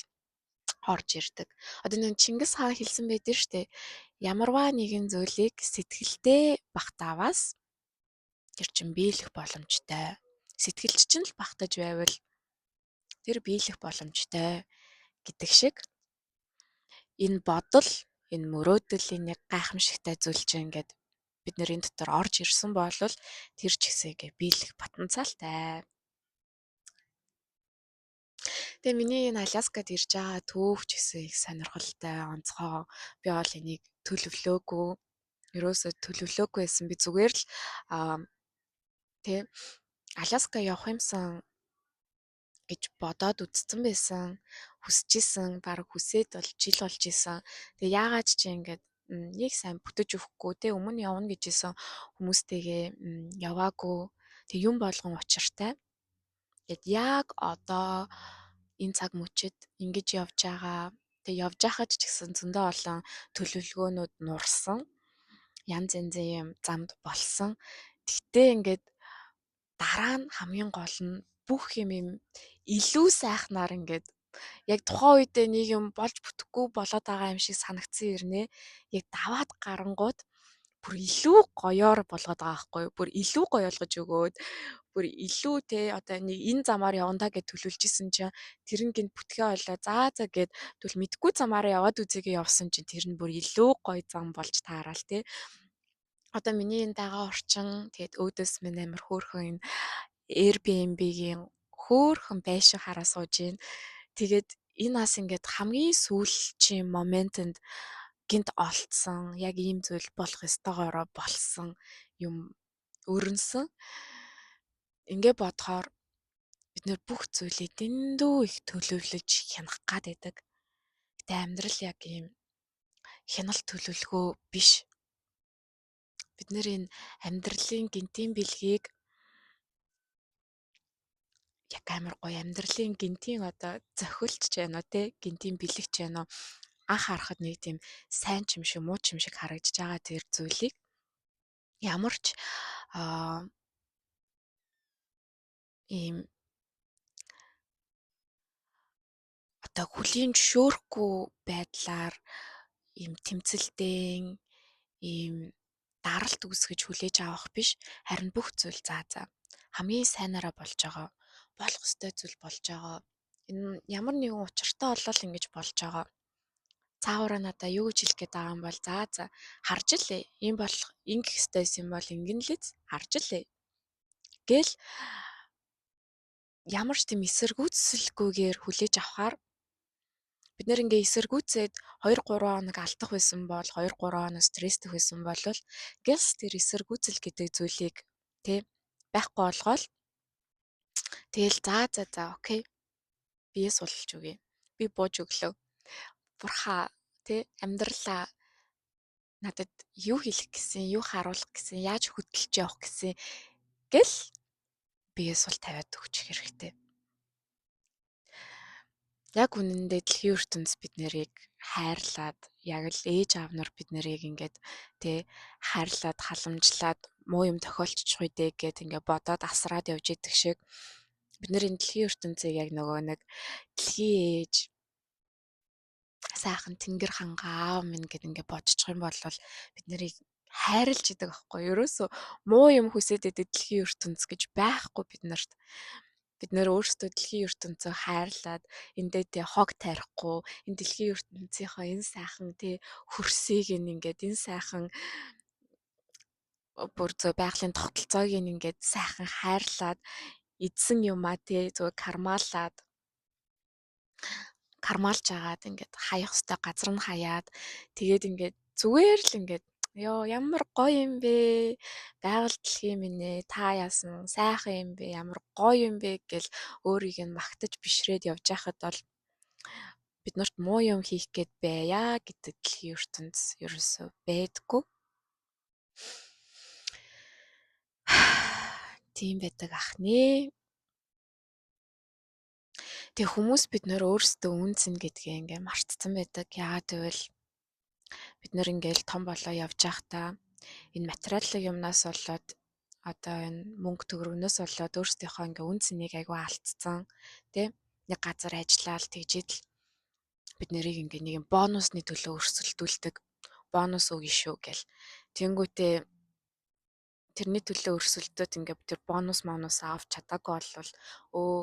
орж ирдэг. Одоо нэг Чингис хаан хэлсэн байдаг штэ. Ямарваа нэгэн зүйлийг сэтгэлдээ багтааваас тэр чин биелэх боломжтой. Сэтгэлч чинь л багтаж байвал тэр биелэх боломжтой гэдэг шиг энэ бодол, энэ мөрөөдөл, энэ яг гайхамшигтай зүйл чинь ингээд бидний дотор орж ирсэн бол тэр ч гэсэн ингээ биелэх потенциалтай. Тэгээ миний энэ Аляскад ирж байгаа түүх ч гэсэн их сонирхолтой, онцгой. Би бол энийг төлөвлөөгүй. Ерөөсөө төлөвлөөгүй байсан. Би зүгээр л аа тэ Аляска явах юмсан гэж бодоод үзсэн байсан. Хүсэж исэн, баг хүсээд бол жил болж исэн. Тэгээ яагаад ч ингээд нэг сайн бүтэж өгөхгүй те өмнө явна гэж исэн хүмүүстэйгээ яваагүй. Тэг юм болгон учиртай. Тэгэд яг одоо энэ цаг мөчид ингэж явж байгаа. Тэг явж хахад ч гэсэн зөндөө олон төлөвлөгөөнүүд нурсан. Янз янзын юм замд болсон. Тэгтээ ингээд дараа нь хамгийн гол нь бүх юм илүү сайхнаар ингээд яг тухайн үедээ нэг юм болж бүтэхгүй болоод байгаа юм шиг санагдсан ирнэ. Яг даваад гарангууд бүр илүү гоёор болгоод байгаа байхгүй юу? Бүр илүү гоё болгож өгөөд бүр илүү те одоо нэг энэ замаар явандаа гэж төлөвлөж исэн чинь тэр нь гинт бүтгээ болоо за гэд тэгвэл мэдгүй замаар яваад үзьегээ явсан чинь тэр нь бүр илүү гоё зам болж таараал те. Одоо миний энэ дагаа орчин тэгээд өөдөөс минь амар хөөрхөн энэ Airbnb-гийн хөөрхөн байшин хараа сууж гин. Тэгээд энэ бас ингээд хамгийн сүүлчийн моментод гинт олцсон. Яг ийм зүйл болох ёстойгоороо болсон юм өрнсөн. Ингээ бодохоор бид нэр бүх зүйлийг дэндүү их төлөвлөж хянах гад байдаг. Гэтэ амьдрал яг ийм хяналт төлөвлөгөө биш. Бид нэр энэ амьдралын гинтийн бэлгийг яг амар гоё амьдралын гинтийн одоо зохиолч ч байна уу те гинтийн бэлэг ч байна уу анх харахад нэг тийм сайн ч юм шиг муу ч юм шиг харагдаж байгаа тэр зүйлийг ямар ч ийм одоо хүлийн зөвшөөрөхгүй байдлаар ийм тэмцэлдэн ийм даралт үүсгэж хүлээж авах биш харин бүх зүйл за хамгийн сайнаараа болж байгаа болох ёстой зүйл болж байгаа энэ ямар нэгэн учиртай болол ингэж болж байгаа цаавараа надаа юу гэж хэлэх гээд байгаа юм бол за харж илээ ийм болох ингэх ёстой юм бол ингэн л харж илээ гэл ямар ч тийм эсэргүүцэлгүйгээр хүлээж авахаар бид нэр ингээ эсэргүүцээд 2 3 хоног алдах байсан бол 2 3 хоног стресстэй байсан бол гялс тэр эсэргүүцэл гэдэг зүйлийг тий байхгүй болгоол тэгэл за окей бие сулж өгье би бууж өглөө бурхаа тий амьдралаа надад юу хэлэх гэсэн юу харуулах гэсэн яаж хөдөлж явах гэсэн гэл бие сул тавиад өгч хэрэгтэй. Яг үнэндээ дэлхийн ертөнц бид нарыг хайрлаад яг л ээж аав нар бид нарыг ингээд тий хайрлаад халамжлаад муу юм тохиолдчих үедээ гэд ингээд бодоод асраад явж идэг шиг бид нар энэ дэлхийн ертөнцийг яг нөгөө нэг дэлхийн ээж сайхан тэнгэр хангаа аав минь гэд ингээд бодчих юм бол бид нарыг хайрлж идэг аахгүй ерөөсөө муу юм хүсээд идэг дэлхийн ертөнц гэж байхгүй бид нарт бид нэр өөрсдөө дэлхийн ертөнцөө хайрлаад эндээ тэ хог тарихгүй энэ дэлхийн ертөнцийнхөө энэ сайхан тэ хөрсийг ингээд энэ сайхан бүр зөө байгалийн тогтолцоог ингээд сайхан хайрлаад эдсэн юмаа тэ зөө кармалж агаад ингээд хаях хөстэй газар нь хаяад тэгээд ингээд зүгээр л ингээд ёо ямар гоё юм бэ байгаль дэлхийн минь ээ та яасан сайхан юм бэ ямар гоё юм бэ гэл өөрийг нь магтаж бишрээд явж байхад бол биднэрт муу юм хийх гээд байя гэдэг дэлхийн ертөнц ерөөсөө байдаггүй. Тийм байдаг ахнээ. Тэг хүмүүс бид нөр өөрсдөө үнцэн гэдгээ ингээ мартцсан байдаг. Яагаад гэвэл бид нэр ингээл том болоо явж байхдаа энэ материалын юмнаас болоод одоо энэ мөнгө төгрөгнөөс болоод өөрсдийнхөө ингээ үн цэнийг айгүй алдсан тий нэг газар ажиллаад тэгжээд л бид нэрийг ингээ нэг юм бонусны төлөө өрсөлдүүлдэг бонус өгнө шүү гэл тэнгүүтээ тэрний төлөө өрсөлдөөд ингээ тэр бонус авч чадаагүй болвол өө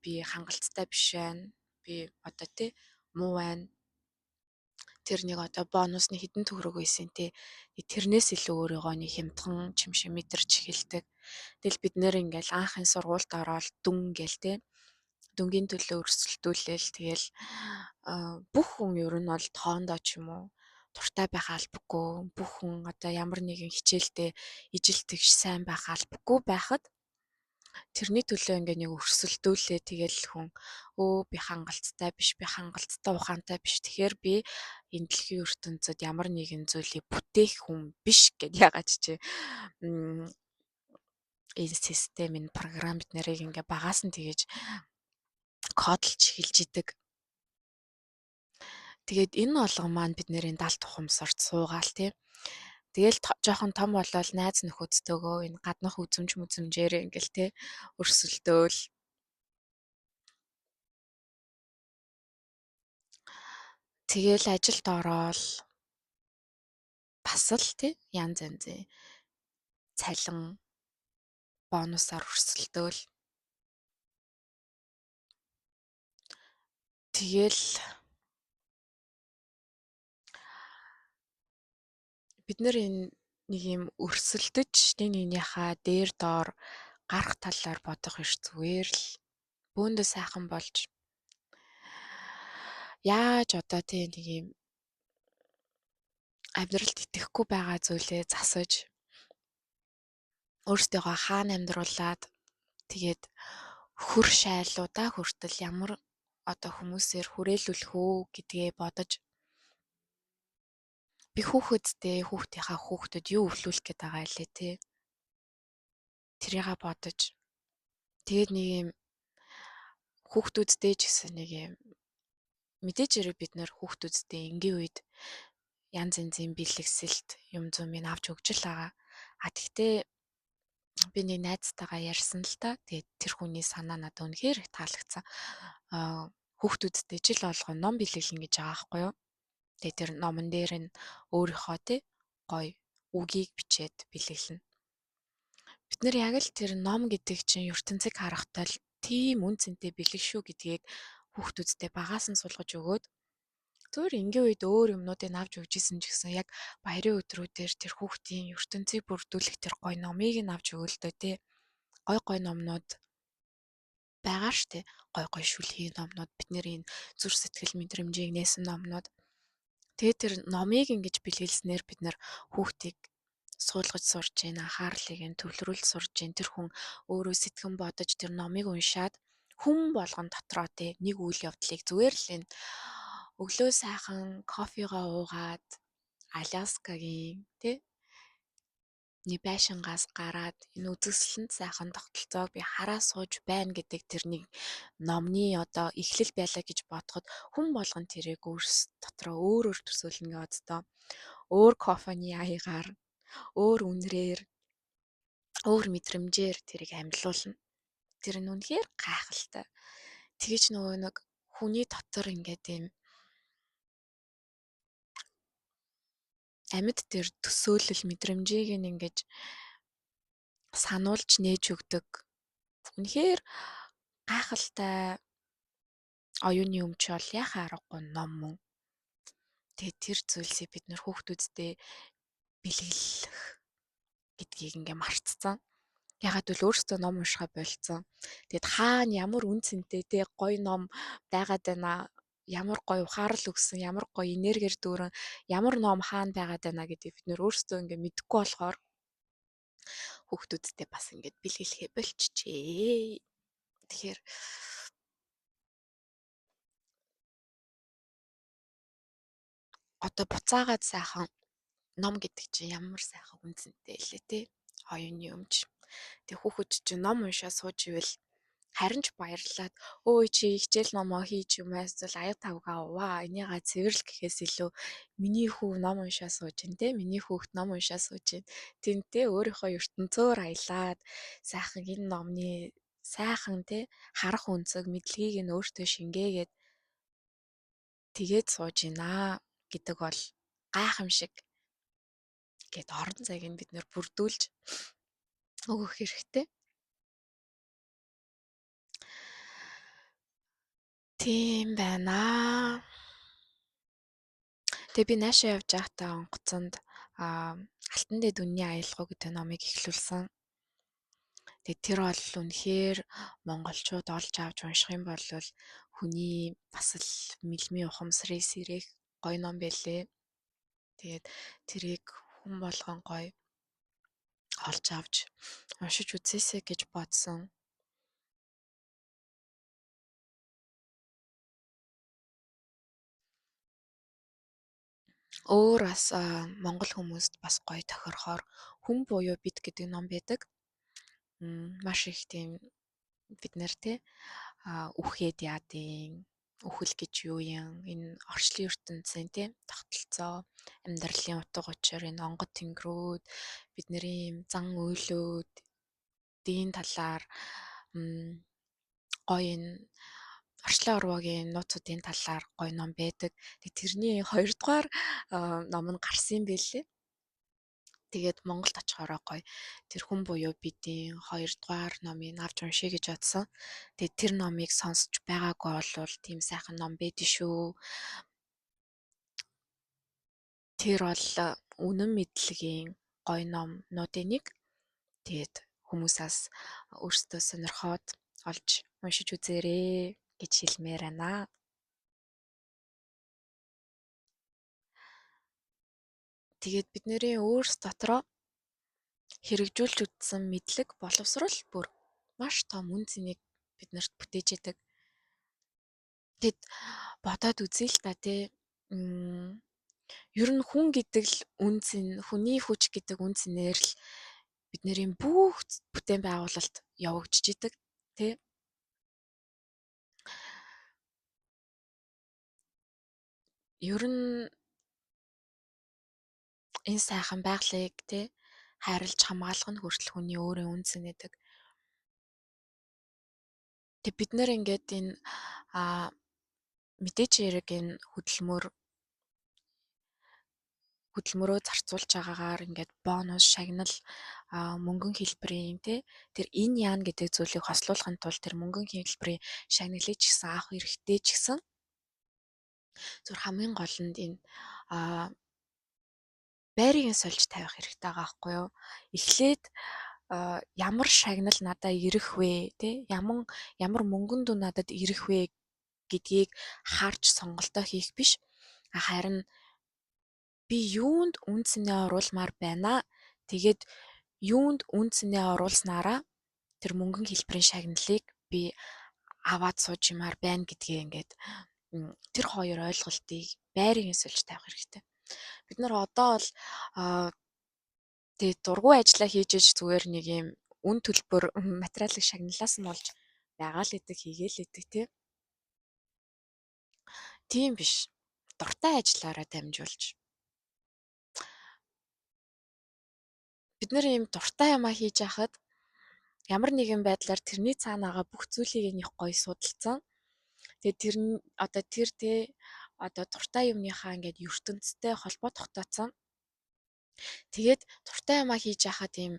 би хангалттай биш байна би одоо тий муу байна тэр нэг одоо бонусны хэдэн төгрөг байсан те тэрнээс илүү өөрийгөө нэг хямдхан ч юм шиг мэдэрч эхэлдэг. Тэгэл бид нэр ингээл анхын сургуульд ороод дүн гээл те дүнгийн төлөө өрсөлдүүлээл тэгэл бүх хүн ер нь бол тоондоо ч юм уу дуртай байх албагүй, бүх хүн одоо ямар нэгэн хичээлдээ ижил тэгш сайн байх албагүй байхад тэрний төлөө ингээ нэг өрсөлдүүлээ тэгэл хүн би хангалттай биш, би хангалттай ухаантай биш. Тэгэхээр би энэ дэлхийн ертөнцид ямар нэгэн зүйлийг бүтээх хүн биш гэд ягаад чи энэ систем энэ програм бид нарыг ингээ багаас нь тэгэж кодлж эхэлж идэг. Тэгээд энэ болгон маань бид нэрийн далд тухамсарт суугаал тий. Тэгэл жоохон том болол найз нөхөдтэйгөө энэ гаднах үзмж мүзмжээр ингээл тий өрсөлдөөл. Тэгэл ажилд ороод бас л тий янз янзын цалин бонусаар өрсөлдөөл. Тэгэл бид нар энэ нэг юм өрсөлдөж нэг нэгнийхээ дээр доор гарах талаар бодох биш зүгээр л бөөндөө сайхан болж яаж одоо тий нэг юм амьдралд итгэхгүй байгаа зүйлээ засаж өөрсдийгөө хаана амьдруулад тэгээд хөр шайлуудаа хүртэл ямар одоо хүмүүсээр хүрээлүүлэх үү гэдгээ бодож би хүүхэдтэй хүүхдийнхаа хүүхдэд юу өвлүүлэх гээд байгаа илээ те тэрийга бодож тэгээд нэг юм хүүхдүүдтэй ч гэсэн нэг юм мэдээж хэрэг бид нэр хүүхдүүдтэй энгийн үед янз янзын бэлгэсэлт юм зүйн авч өгч л байгаа. Тэгтээ би нэг найзтайгаа ярьсан л та. Тэгээд тэр хүний санаа надад үнэхээр их таалагдсан. Хүүхдүүдтэй жил болгоо ном бэлгэлнэ гэж байгаа байхгүй юу? Тэгээд тэр номон дээр нь өөрийнхөө тий гоё үгийг бичээд бэлгэлнэ. Бид нэр яг л тэр ном гэдэг чинь ертөнцийг харахтаа л тийм үн цэнтэй бэлэг шүү гэдгийг хүүхдүүдтэй багаас нь суулгаж өгөөд зүгээр энгийн үед өөр юмнуудыг авч өгч исэн ч гэсэн яг баярын өдрүүдээр тэр хүүхдийн ертөнцийг бүрдүүлэх тэр гоё номыг нь авч өгөөлдөө тий гой номнууд байгаа штэ гой шүлгийн номнууд бидний энэ зүр сэтгэл мэдрэмжийг нээсэн номнууд тэгээд тэр номыг ингэж бэлгэлснээр бид нар хүүхдийг суулгаж сурж гин анхаарлыг нь төвлөрүүлж сурж гин тэр хүн өөрөө сэтгэн бодож тэр номыг уншаад хүн болгон дотроо те нэг үйл явдлыг зүгээр л энэ өглөө сайхан кофегаа уугаад Аляскагийн те нэг байшингаас гараад энэ үзэсгэлэнт сайхан тогтолцоог би хараа сууж байна гэдэг тэр нэг номны одоо эхлэл байлаа гэж бодоход хүн болгон тэрийг өөрс дотроо өөр төсөөлнө гэдээ өөр кофений аягаар өөр үнрээр өөр мэдрэмжээр тэрийг амьлуулна. Тэр нь үнэхээр гайхалтай. Тэгэж нөгөө нэг хүний дотор ингээд юм амьд тэр төсөөлөл мэдрэмжийг ингэж сануулж нээж өгдөг. Үнэхээр гайхалтай оюуны өмч бол яхаа аргагүй ном мөн. Тэгээд тэр зүйлсийг бид нэр хүүхдүүдтэй бэлгэлэх гэдгийг ингээ марцсан. Ягаад гэвэл өөрсдөө ном уншихаа болцсон. Тэгэд хаана ямар үн цэнтэй те гоё ном байгаад байна. Ямар гоё ухаарл өгсөн, ямар гоё энергиэр дүүрэн, ямар ном хаана байгаад байна гэдгийг бид нөр өөрсдөө ингээ мэдэхгүй болохоор хүүхдүүдтэй бас ингээд бэлгэлэхээ болчихжээ. Тэгэхээр одоо буцаагаад сайхан ном гэдэг чинь ямар сайхан үнцэнтэй лээ те. Оюуны өмч. Тэг хүүхэд чинь ном уншаа сууж ивэл харин ч баярлаад өө чи хичээл номоо хийж юм эсвэл аяг тавгаа уваа энийгээ цэвэрлэх гэхээс илүү миний хүү ном уншаа сууж ин тэ миний хүүхд ном уншаа сууж ин тэнтэй өөрийнхөө ертөнцөөр аялаад сайхан энэ номны сайхан тэ харах өнцөг мэдлэгийг нь өөртөө шингээгээд тэгээд сууж гинэ гэдэг бол гайхамшиг гэд орон зайг нь бид нэр бүрдүүлж өгөх хэрэгтэй. Тийм байна. Тэгээ би наашаа явж байхдаа онгоцонд Алтан дээд үнний аялгаа гэдэг номыг эхлүүлсэн. Тэгээ тэр бол үнэхээр монголчууд олж авч унших юм бол хүний бас л мэлмийн ухамсарыг сэрэх гоё ном байлээ. Тэгээд тэрийг хүн болгон гоё олж авч уншиж үзээсэй гэж бодсон. Өөр бас монгол хүмүүст бас гоё тохирохоор Хүн буюу бид гэдэг ном байдаг. Маш их тийм бид нэр те үхээд яадын үхэл гэж юу юм энэ орчлон ертөнцийн тийм тогтолцоо амьдралын утга учир энэ онгод тэнгэрүүд бидний юм зан үйлүүд дийн талаар гоё энэ орчлон орвогийн нууцуудын талаар гоё ном байдаг. Тэрний хоёрдугаар ном нь гарсан юм байлээ. Тэгээд Монголд очихороо гоё тэр Хүн буюу бидийн хоёрдугаар номыг авч уншия гэж бодсон. Тэгээд тэр номыг сонсч байгаагүй бол тийм сайхан ном байдэн шүү. Тэр бол үнэн мэдлэгийн гоё номнуудын нэг. Тэгээд хүмүүсээс өөрсдөө сонирхоод олж уншиж үзээрэй гэж хэлмээр байна. Тэгээд бидний өөрс дотроо хэрэгжүүлж үзсэн мэдлэг боловсрол бүр маш том үн цэнийг биднэрт бүтээж идэг. Тэгэд бодоод үзье л та тий. Ер нь хүн гэдэг л үнцэн, хүний хүч гэдэг үнцнээр л бидний бүх бүтээн байгуулалт явагдаж идэг тий. Ер нь энэ сайхан байгалыг тий хайрлж хамгаалах нь хүртэл хүний өөрийн үнцэн гэдэг. Тэг бид нэр ингээд энэ мэдээч хэрэг энэ хөдөлмөрөө зарцуулж байгаагаар ингээд бонус, шагнал, мөнгөн хэлбэрийн тий тэр энэ яана гэдэг зүйлийг хослуулахын тулд тэр мөнгөн хэлбэрийн шагналыг ч гэсэн авах хэрэгтэй ч гэсэн зөвхөн хамгийн гол нь энэ байрыг нь сольж тавих хэрэгтэй байгаа байхгүй юу? Эхлээд ямар шагнал надад ирэх вэ тий ямар мөнгөн дүү надад ирэх вэ гэдгийг харж сонголтоо хийх биш харин би юунд үнцнээ оруулмаар байна. Тэгээд юунд үнцнээ оруулснараа тэр мөнгөн хэлбэрийн шагналыг би аваад суужмаар байна гэдгээ ингээд тэр хоёр ойлголтыг байрыг нь сольж тавих хэрэгтэй. Бид нар одоо бол тэгээд дургүй ажиллаа хийж иж зүгээр нэг юм үн төлбөр материалын шагналаас нь олж байгаа л идэг хийгээл идэг тийм биш. Дуртай ажиллаараа дамжуулж бид нэр ийм дуртай юмаа хийж яхад ямар нэгэн байдлаар тэрний цаана байгаа бүх зүйлийг нэг гоё судалсан. Тэгээд тэр нь одоо дуртай юмныхаа ингээд ертөнцтэй холбоо тогтооцсон. Тэгээд дуртай юмаа хийж яхад ийм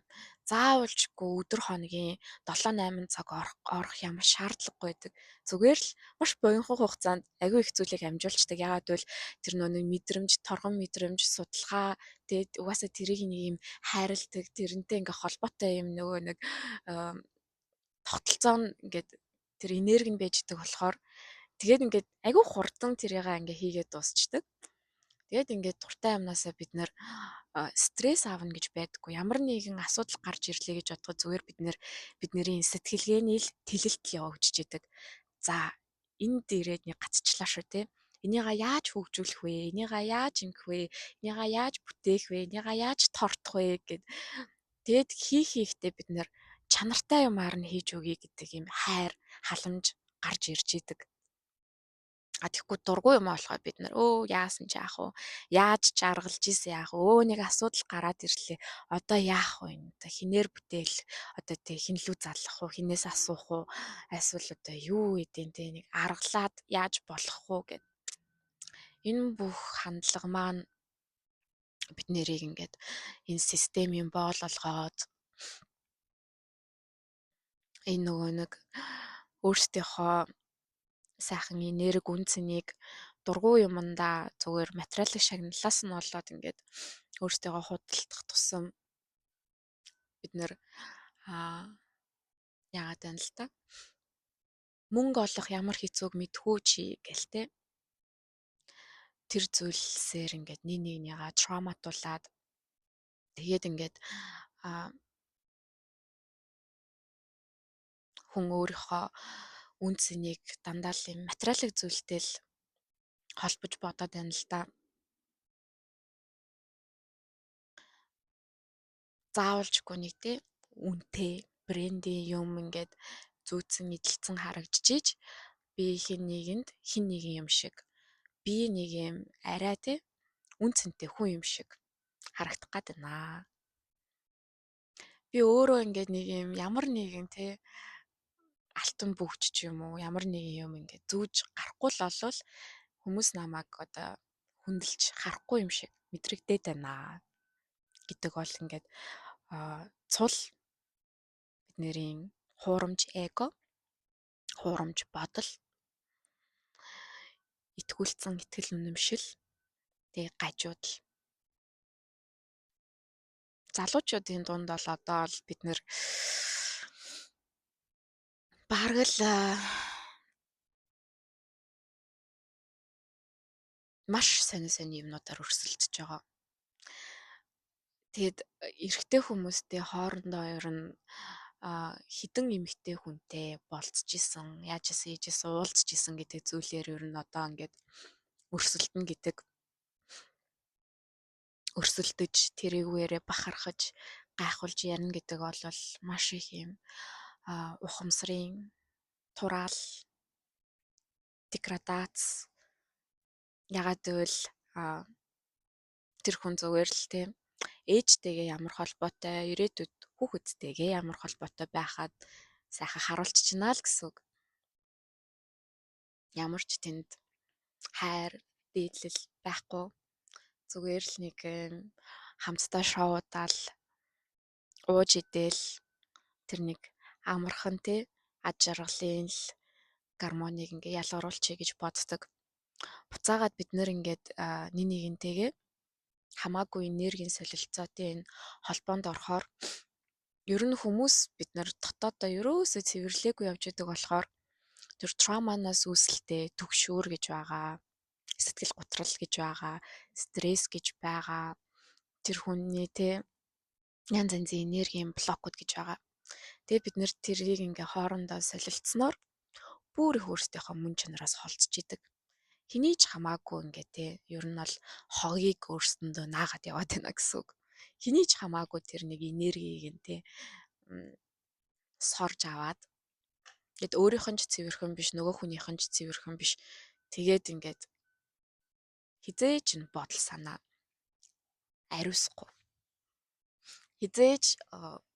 заавалжгүй өдөр хоногийн 7-8 цаг орох ямар шаардлагагүй байдаг. Зүгээр л маш буянхан хугацаанд агүй их зүйлийг амжуулцдаг. Яагаад гэвэл тэр нэг мэдрэмж, торгон мэдрэмж, судалгаа тэгээд угаасаа тэрийг нэг юм хайрладаг, тэрнтэй ингээ холбоотой юм нөгөө нэг тогтолцоо нь ингээд тэр энерги нь байж идэг болохоор тэгээд ингээд агүй хурдан тэрийг ингээ хийгээд дуусчдаг. Тэгээд ингээд дуртай юмнасаа бид нэр стресс аавна гэж байдаггүй. Ямар нэгэн асуудал гарч ирлээ гэж бодоход зүгээр бидний сэтгэлгээний л тэлэлт явагдаж идэг. За энэ дээрээ нэг гацчлаа шүү те. Энийга яаж хөгжүүлэх вэ? Энийга яаж ингэх вэ? Энийга яаж бүтээх вэ? Энийга яаж тордох вэ гэд. Тэгэд хийхдээ бид нэр чанартай юмар нь хийж өгье гэдэг юм хайр, халамж гарч ирж идэг. Тэгэхгүй дургүй юм болохоо бид нар яасан ч яах вэ? Яаж ч аргалж исэн яах вэ? Нэг асуудал гараад ирлээ. Одоо яах вэ? Одоо хинээр бүтээл одоо тэг хинлүү залах уу? Хинээс асуух уу? Эсвэл одоо юу гэдэг те нэг аргалаад яаж болох уу гэд. Энэ бүх хандлага маань бид нэрийг ингээд энэ системийн боол олгоод энэ нөгөө нэг өөрсдийнхөө сайхан энерги үнцнийг дургүй юмдаа зүгээр материалын шагналаас нь болоод ингээд өөртөө худалдах тусам бид нэр яагаад байна л та мөнгө олох ямар хэцүүг мэдхүү чи гэлтэй тэр зүйлсээр ингээд нэг нэгнийгаа травматуулаад тэгээд ингээд а хүн өөрийнхөө үн цэнийг дандаа л юм материалын зүйлтэй л холбож бодоод байна л да. Заавалжгүй нэг тий үнэтэй брендийн юм ингээд зүүцэн эдэлцэн харагдчихийж би хин нэгэн юм шиг би нэг юм арай тий үн цэнтэй хүн юм шиг харагдах гад байна. Би өөрөө ингээд нэг юм ямар нэгэн тий алтан бөгч ч юм уу ямар нэгэн юм ингээд зүүж гарахгүй л олвол хүмүүс намайг одоо хүндэлж харахгүй юм шиг мэдрэгдээд байна гэдэг бол ингээд цул бидний хуурамч эго, хуурамч бодол, итгүүлсэн итгэл үнэмшил, тэгээ гажуудал. Залуучуудын дунд бол одоо л бид нэр бараг л маш сонин юмнуудаар өрсөлдөж байгаа. Тэгэд эрэгтэй хүмүүстэй хоорондоо ер нь хідэн эмэгтэй хүнтэй болцож исэн, яаж исэн, ийж исэн, уулзж исэн гэдэг зүйлээр ер нь одоо ингээд өрсөлдөн гэдэг өрсөлдөж тэрүүгээрээ бахархаж гайхуулж ярина гэдэг бол маш их юм ухамсарын тураал деградац ягаад гэвэл тэр хүн зүгээр л тийм ээжтэйгээ ямар холбоотой ирээдүйд хүүхэдтэйгээ ямар холбоотой байхад сайхан харуулж чина л гэсэн үг. Ямар ч тэнд хайр, дээдлэл байхгүй зүгээр л нэг хамтдаа шоудаал ууж идэл тэр нэг амархан тий ад жаргалын л гармоныг ингээ ялгаруулчихъя гэж боддог. Буцаагаад бид нэр ингээд нэг нэгнтэйгээ хамаагүй энергийн солилцоотын энэ холбоонд орохоор ер нь хүмүүс бид нар дотооддоо ерөөсөө цэвэрлээгүй явж идэг болохоор тэр травманаас үүсэлтэй түгшүүр гэж байгаа, сэтгэл готрол гэж байгаа, стресс гэж байгаа, тэр хүний те янз янзын энергийн блокуд гэж байгаа. Тэгээ бид нэр тэрийг ингээ хоорондоо солилцсноор бүр их өөрсдийнхөө мөн чанараас холдож идэг. Хэний ч хамаагүй ингээ те ер нь бол хогийг өөрсөндөө наагаад яваад байна гэсэн үг. Хэний ч хамаагүй тэр нэг энергийг нь те сорж аваад тэгэд өөрийнх нь ч цэвэрхэн биш нөгөө хүнийх нь ч цэвэрхэн биш тэгээд ингээд хизээч нь бодол санаа ариусахгүй хизээч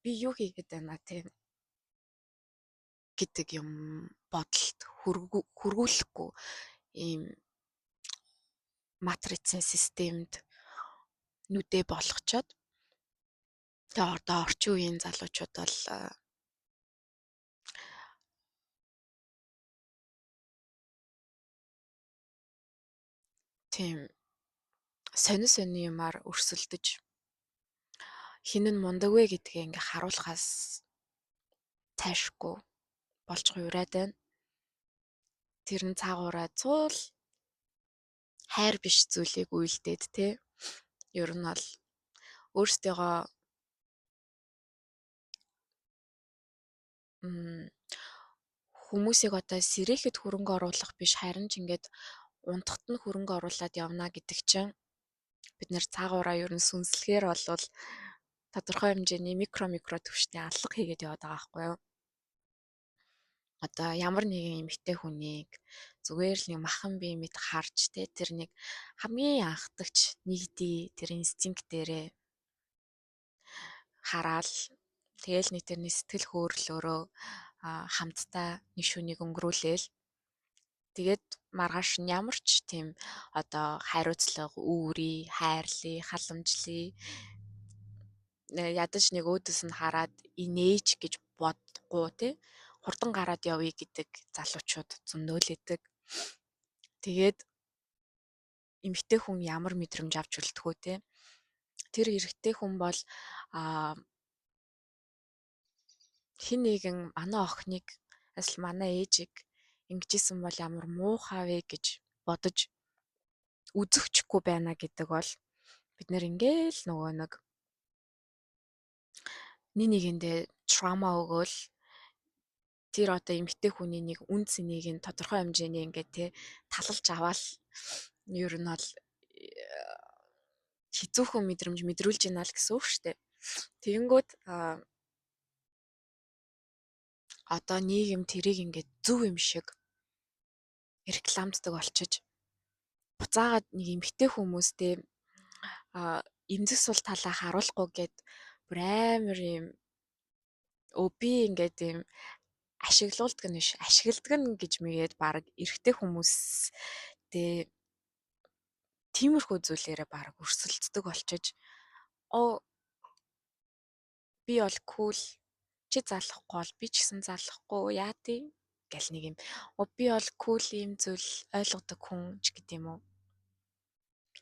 би юу хийгээд байна те гэдэг юм бодолд хүргүүлэхгүй ийм матрицын системд нүдээ болгочоод тэгээ одоо орчин үеийн залуучууд бол тийм сонин юмар өрсөлдөж хин нь мундаг вэ гэдгээ ингээ харуулахаас цаашгүй болж хуурайд байна. Тэр нь цаагаараа цуул хайр биш зүйлийг үйлдээд те ер нь бол өөрсдийгөө хүмүүсийг одоо сэрэхэд хөрөнгө оруулах биш харин ч ингээд унтахт нь хөрөнгө оруулаад явна гэдэг чинь бид нэр цаагаараа ер нь сүнслэгээр болвол тодорхой хэмжээний микро төвчний аллах хийгээд яваад байгаа байхгүй юу? Одоо ямар нэгэн эмэгтэй хүнийг зүгээр л нэг махан бие мэд харж те тэр нэг хамгийн анхдагч нэгдий тэр инстинкт дээрээ хараал тэгэл нэг тэрний сэтгэл хөдлөлөөрөө хамтдаа нэг шүнийг өнгөрүүлээл тэгээд маргааш нь ямар ч тийм одоо хариуцлага, үүрий, хайрлаа, халамжлаа ядаж нэг өөдөөс нь хараад инээж гэж бодохгүй тий хурдан гараад явъя гэдэг залуучууд зөндөлөдөг. Тэгээд эмэгтэй хүн ямар мэдрэмж авч үлдэх үү те тэр эрэгтэй хүн бол хин нэгэн манай охиныг асал манай ээжийг ингэжсэн бол ямар муухай вэ гэж бодож үзэгчгүй байна гэдэг бол бид нэр ингээл нөгөө нэг нэгэндээ трама өгөөл тэр одоо эмэгтэй хүний нэг үн цэнийг нь тодорхой хэмжээний ингээд те талалж аваад ер нь бол хизүүхэн мэдрэмж мэдрүүлж байна л гэсэн үг шүү дээ. Тэгэнгүүт одоо нийгэм тэрийг ингээд зөв юм шиг рекламддаг болчиж буцаагаад нэг эмэгтэй хүмүүстэй эмзэг сул талаа харуулахгүй гэд бүр амар юм би ингээд юм ашиглуулдаг нь биш ашигладаг нь гэж мэгээд баг эрэгтэй хүмүүстэй тиймэрхүү зүйлээрээ баг өрсөлддөг болчиж би бол кул чи залахгүй бол би ч гэсэн залахгүй яа тий гэл нэг юм би бол кул юм зүйл ойлгодог хүн ч гэдэм юм уу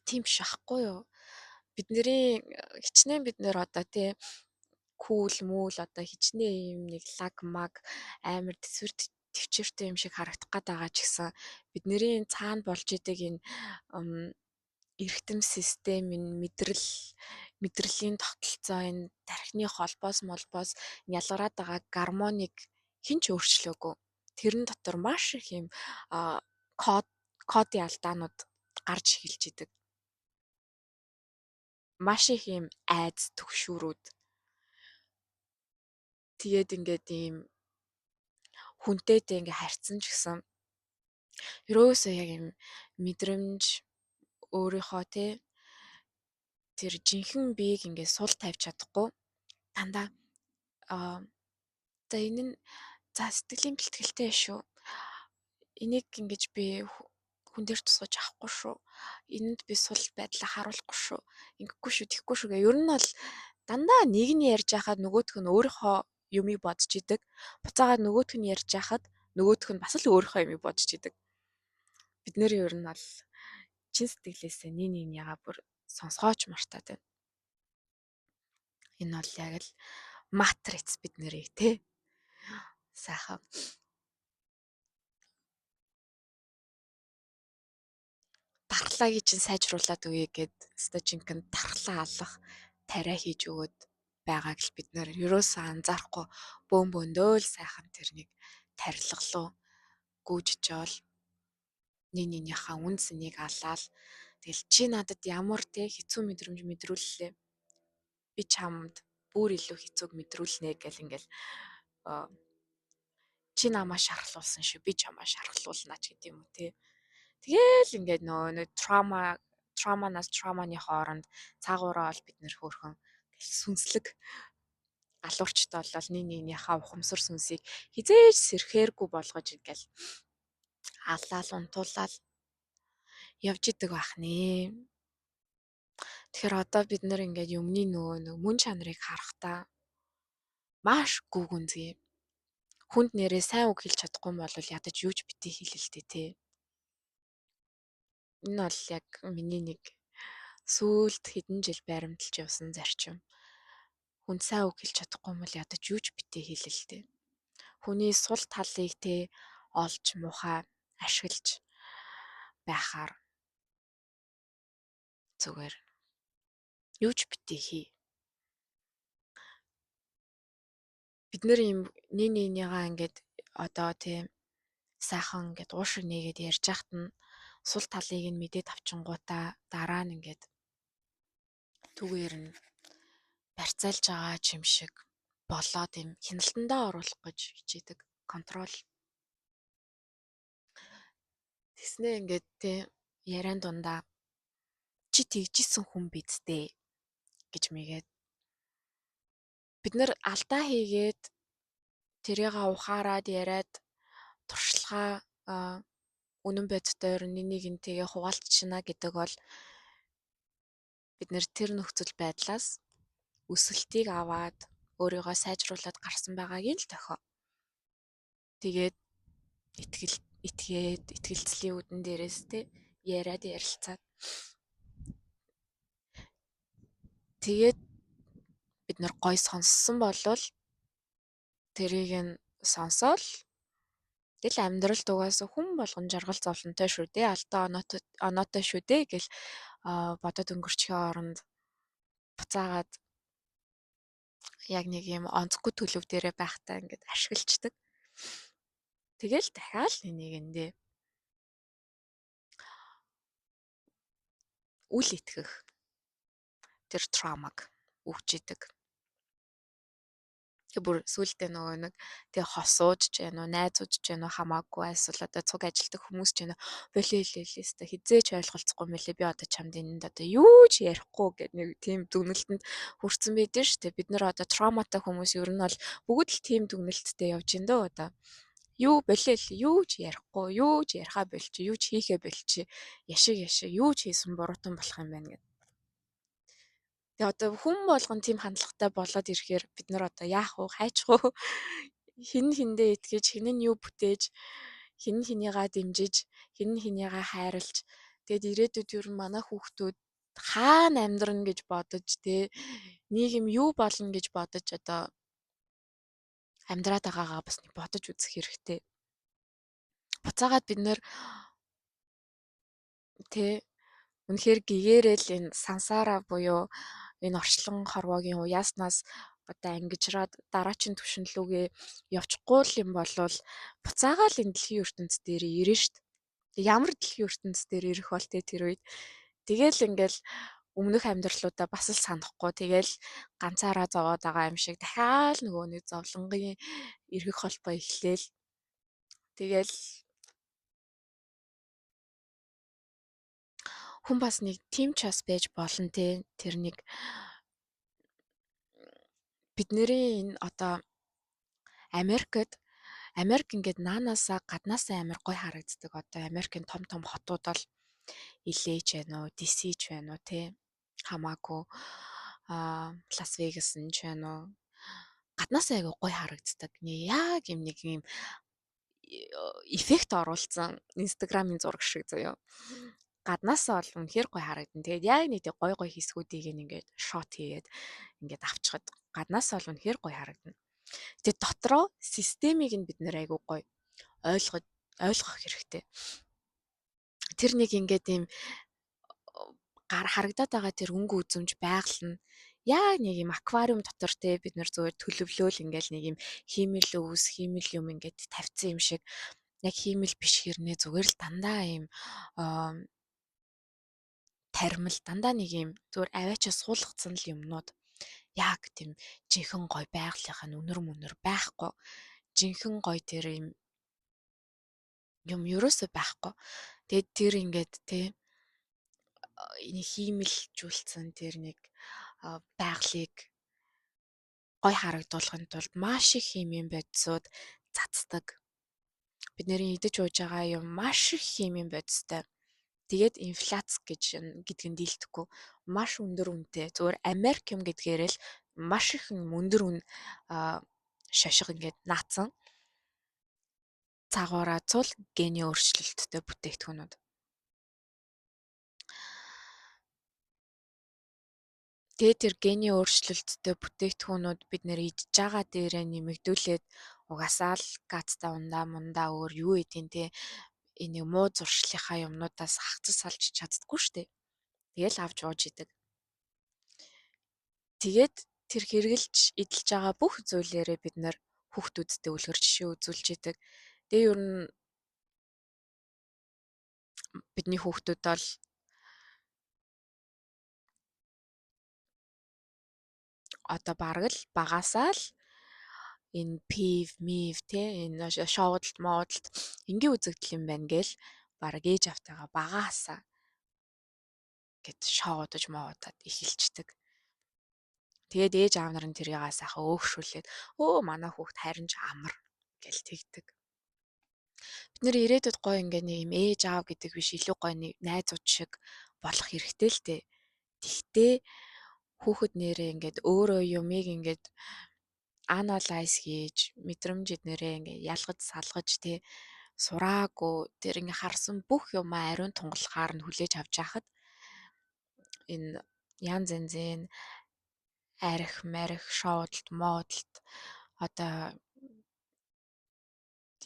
тийм биш байхгүй юу бидний хичнээн бид нэр одоо тий кул мүүл одоо хичнээн юм нэг лаг маг амар төсвөр төвчээртэй юм шиг харагдах гээд байгаа ч гэсэн бидний цаана болж идэг энэ эргэтэн систем энэ мэдрэлийн тогтолцоо энэ тархины холбоос молбоос ялгараад байгаа гармоныг хэн ч өөрчлөөгүй. Тэрэн дотор маш их юм кодын алдаанууд гарч эхэлж идэг. Маш их юм айц төгшүүрүүд. Тэгээд ингээд ийм хүнтэйтэй ингээ харьцсан ч гэсэн ерөөсөө яг юм мэдрэмж өөрийнхөө тэр жинхэнэ биеийг ингээ сул тавьж чадахгүй дандаа за энэ нь за сэтгэлийн бэлтгэлтэй шүү. Энийг ингэж би хүн дээр тусгаж авахгүй шүү. Энэнд би сул байдлаа харуулахгүй шүү. Ингэхгүй шүү, тэгхгүй шүү гэх. Ер нь бол дандаа нэг нь ярьж байхад нөгөөх нь өөрийнхөө юмыг бодож идэг. Буцаагаад нөгөөх нь ярьж байхад нөгөөх нь бас л өөрийнхөө юмыг бодож идэг. Бид нэр ер нь бол чин сэтгэлээсээ нэг ягаа бүр сонсгооч мартаад байна. Энэ бол яг л матриц бид нэрийг сайхан дархлаагийн чинь сайжруулад өгье гэд өстой жинхэнэ дархлаа алах тариа хийж өгöd байгааг л бид нэр ерөөсөө анзаарахгүй бөөндөө л сайхан тэрнийг тарилгалуу гүйжиж жаал нэгнийхээ үн цэнийг алаал тэгэл чи надад ямар хэцүү мэдрэмж мэдрүүллээ би чамд бүр илүү хэцүүг мэдрүүлнэ гэл ингээл чи намаа шархлуулсан шүү би чамаа шархлуулна ч гэдэм юм те тэгэл ингээд нөгөө траманаас траманы хооронд цаагаараа бол бид нэр хөөрхөн сүнслэг алуурчтай болол нэгнийхээ ухамсар сүнсийг хизээж сэрхээргүй болгож ингээл алаал унтуулаад явж идэг байх нэ. Тэгэхээр одоо бид нэр ингээд юмны нөгөө мөн чанарыг харахтаа маш гүгүнзгий. Хүнд нэрээ сайн үг хэлж чадахгүй бол ядаж юу ч битгий хэлэлтэй те. Энэ бол яг миний нэг сүүлд хэдэн жил баримталж явсан зарчим. Хүнд сайн үг хэлж чадахгүй бол ядаж юу ч битгий хэлэлтэй. Хүний сул талыг олж мухаа ашиглаж байхаар зүгээр юу ч битгий хий. Бид нэр юм нэгнийгаа ингээд одоо сайхан ингээд уушиг нээгээд ярьж яхад нь сул талыг нь мэдээд авчингуудаа дараа нь ингээд түгээр нь барьцаалж байгаа юм шиг болоод юм хяналтандаа оруулах гэж хичээдэг контрол. Тэснээ ингээд яриан дундаа чи тэгжсэн хүн бидтэй гэж мэйгээд бид нар алдаа хийгээд тэрийгээ ухаарад яриад туршлагаа үнэн бодитойр нэг нэгнтэйгээ хуваалцчихна гэдэг бол бид нэр тэр нөхцөл байдлаас өсөлтийг аваад өөрийгөө сайжруулад гарсан байгаагийн л дохио. Тэгээд итгэлцлийн үдэн дээрээс яриад ярилцаад тэгээд бид нар гой сонссон болвол тэрийг нь сонсоол Тэгэл амьдралд угаасаа хүн болгон жаргал зовлонтой шүү дээ. Алдаа оноотой шүү дээ гэл бодоод өнгөрчихөө оронд буцаагаад яг нэг юм онцгүй төлөв дээрээ байхдаа ингээд ашиглацдаг. Тэгэл дахиад л нэгэндээ үл итгэх тэр травмаг өгч идэг. Тэг бүр сүултээ нөгөө нэг тэг хосууж ч гэнэ үү, найзууд ч гэнэ үү хамаагүй эсвэл одоо цуг ажилтдаг хүмүүс ч гэнэ үү болио хизээч ойлголцохгүй мөлий би одоо чамд энэнд одоо юу ч ярихгүй гэдэг нэг тийм дүгнэлтэнд хүрсэн байдэн шүү дээ. Бид нэр одоо травматай хүмүүс ер нь бол бүгд л тийм дүгнэлттэй явж ин дөө одоо. Юу болио юу ч ярихгүй, юу ч ярихаа болчих, юу ч хийхээ болчих. Яшиг юу ч хийсэн буруутай болох юм байна гэдэг. Тэгээ одоо хүн болгон тийм хандлагатай болоод ирэхээр бид нар одоо яах вэ? Хайчих уу? Хин хиндээ итгэж, хин нь юу бүтээж, хин хинийгаа дэмжиж, хин хинийгаа хайрлж тэгэд ирээдүйд ер нь манай хүүхдүүд хаана амьдрна гэж бодож тэ нийгэм юу болно гэж бодож одоо амьдраад байгаагаа бас нэг бодож үзэх хэрэгтэй. Буцаагаад бид нэр тэ үнэхээр гэгээрэл энэ сансараа буюу энэ орчлон хорвоогийн уяаснаас одоо ангижраад дараачин түвшин рүүгээ явчихгүй л юм болвол буцаагаал энэ дэлхийн ертөнц дээр ирнэ штт. Ямар дэлхийн ертөнц дээр ирэх бол тэр үед тэгэл ингээл өмнөх амьдралуудаа бас л санахгүй тэгэл ганцаараа зовоод байгаа юм шиг дахиад нөгөө нэг зовлонгийн эргэх холбоо эхлээл тэгэл хүн бас нэг тим ч бас байж болно те тэр нэг бидний энэ одоо Америк ингээд наанаасаа гаднаасаа амар гой харагддаг. Одоо Америкийн том хотууд бол LA ч байна уу, DC ч байна уу те хамаагүй Лас Вегас нь ч байна уу. Гаднаасаа айгүй гой харагддаг. Яг юм нэг юм эффект оруулсан Instagram-ын зураг шиг заяа. Гаднаасаа бол үнэхээр гой харагдана. Тэгээд яг нэг тийм гой хэсгүүдийг ингээд шот хийгээд ингээд авчихад гаднаасаа бол үнэхээр гой харагдана. Тэгээд дотроо системийг нь бид нэр айгүй гоё ойлгох хэрэгтэй. Тэр нэг ингээд ийм гар харагдаад байгаа тэр өнгө үзэмж байгаль нь яг нэг юм аквариум дотор те бид нэр зүгээр төлөвлөөл ингээл нэг юм хиймэл юм ингээд тавьсан юм шиг яг хиймэл биш хэрнээ зүгээр л дандаа ийм таримал дандаа нэг юм зүгээр аваачаа суулгацсан л юмнууд яг тийм жинхэнэ гой байгалийнхаа үнэр байхгүй жинхэнэ гой тэр юм ерөөсөө байхгүй. Тэгээд тэр ингээд те энэ хиймэлжүүлсэн тэр нэг байгалыг гой харагдуулахын тулд маш их химийн бодисууд цацдаг. Бид нарын идэж ууж байгаа юм маш их химийн бодистой. Тэгээд инфляц гэдг нь дийлдэхгүй маш өндөр үнэтэй. Зүгээр Америк юм гэдгээр л маш их өндөр үн шашиг ингээд наацсан. Цаагаараа цул гений өөрчлөлттэй бүтээгдэхүүнүүд. Тэгээд тэр гений өөрчлөлттэй бүтээгдэхүүнүүд бид нэр идж байгаа дээрээ нэмэгдүүлээд угаасаа л гадтай ундаа өөр юу идэв те энэ муу зуршлынхаа юмнуудаас хагцас салж чаддаггүй штэ. Тэгэл авч ууж идэг. Тэгээд тэр хэрглэж эдэлж байгаа бүх зүйлээрээ бид нэр хүүхдүүдтэй үлгэр жишээ үзүүлж идэг. Тэгээ ер нь бидний хүүхдүүд бол одоо бараг л багасаа л энэ пив, мив те энэ шоудалт, моодалт энгийн үзэгдэл юм байна гээл бараг ээж автайгаа багаасаа гэд шоудаж моодад эхэлждэг. Тэгээд ээж аав нар нь тэрийг сайхан өөгшүүлээд өө манай хүүхд харин ч амар гэл тэгдэг. Бид нэр ирээдүйд гоё ингээ нэг юм ээж аав гэдэг биш илүү гоё нэг найзууд шиг болох хэрэгтэй л дээ. Тэгтээ хүүхэд нэрээ ингээд өөрөө юмыг ингээд анализ хийж мэдрэмж эднэрээ ингээ ялгаж салгаж тий сураагүй тэр ингээ харсан бүх юм ариун тунгалахаар нь хүлээж авч яхад энэ янз янзын арх, марх, шоудалт, моодалт одоо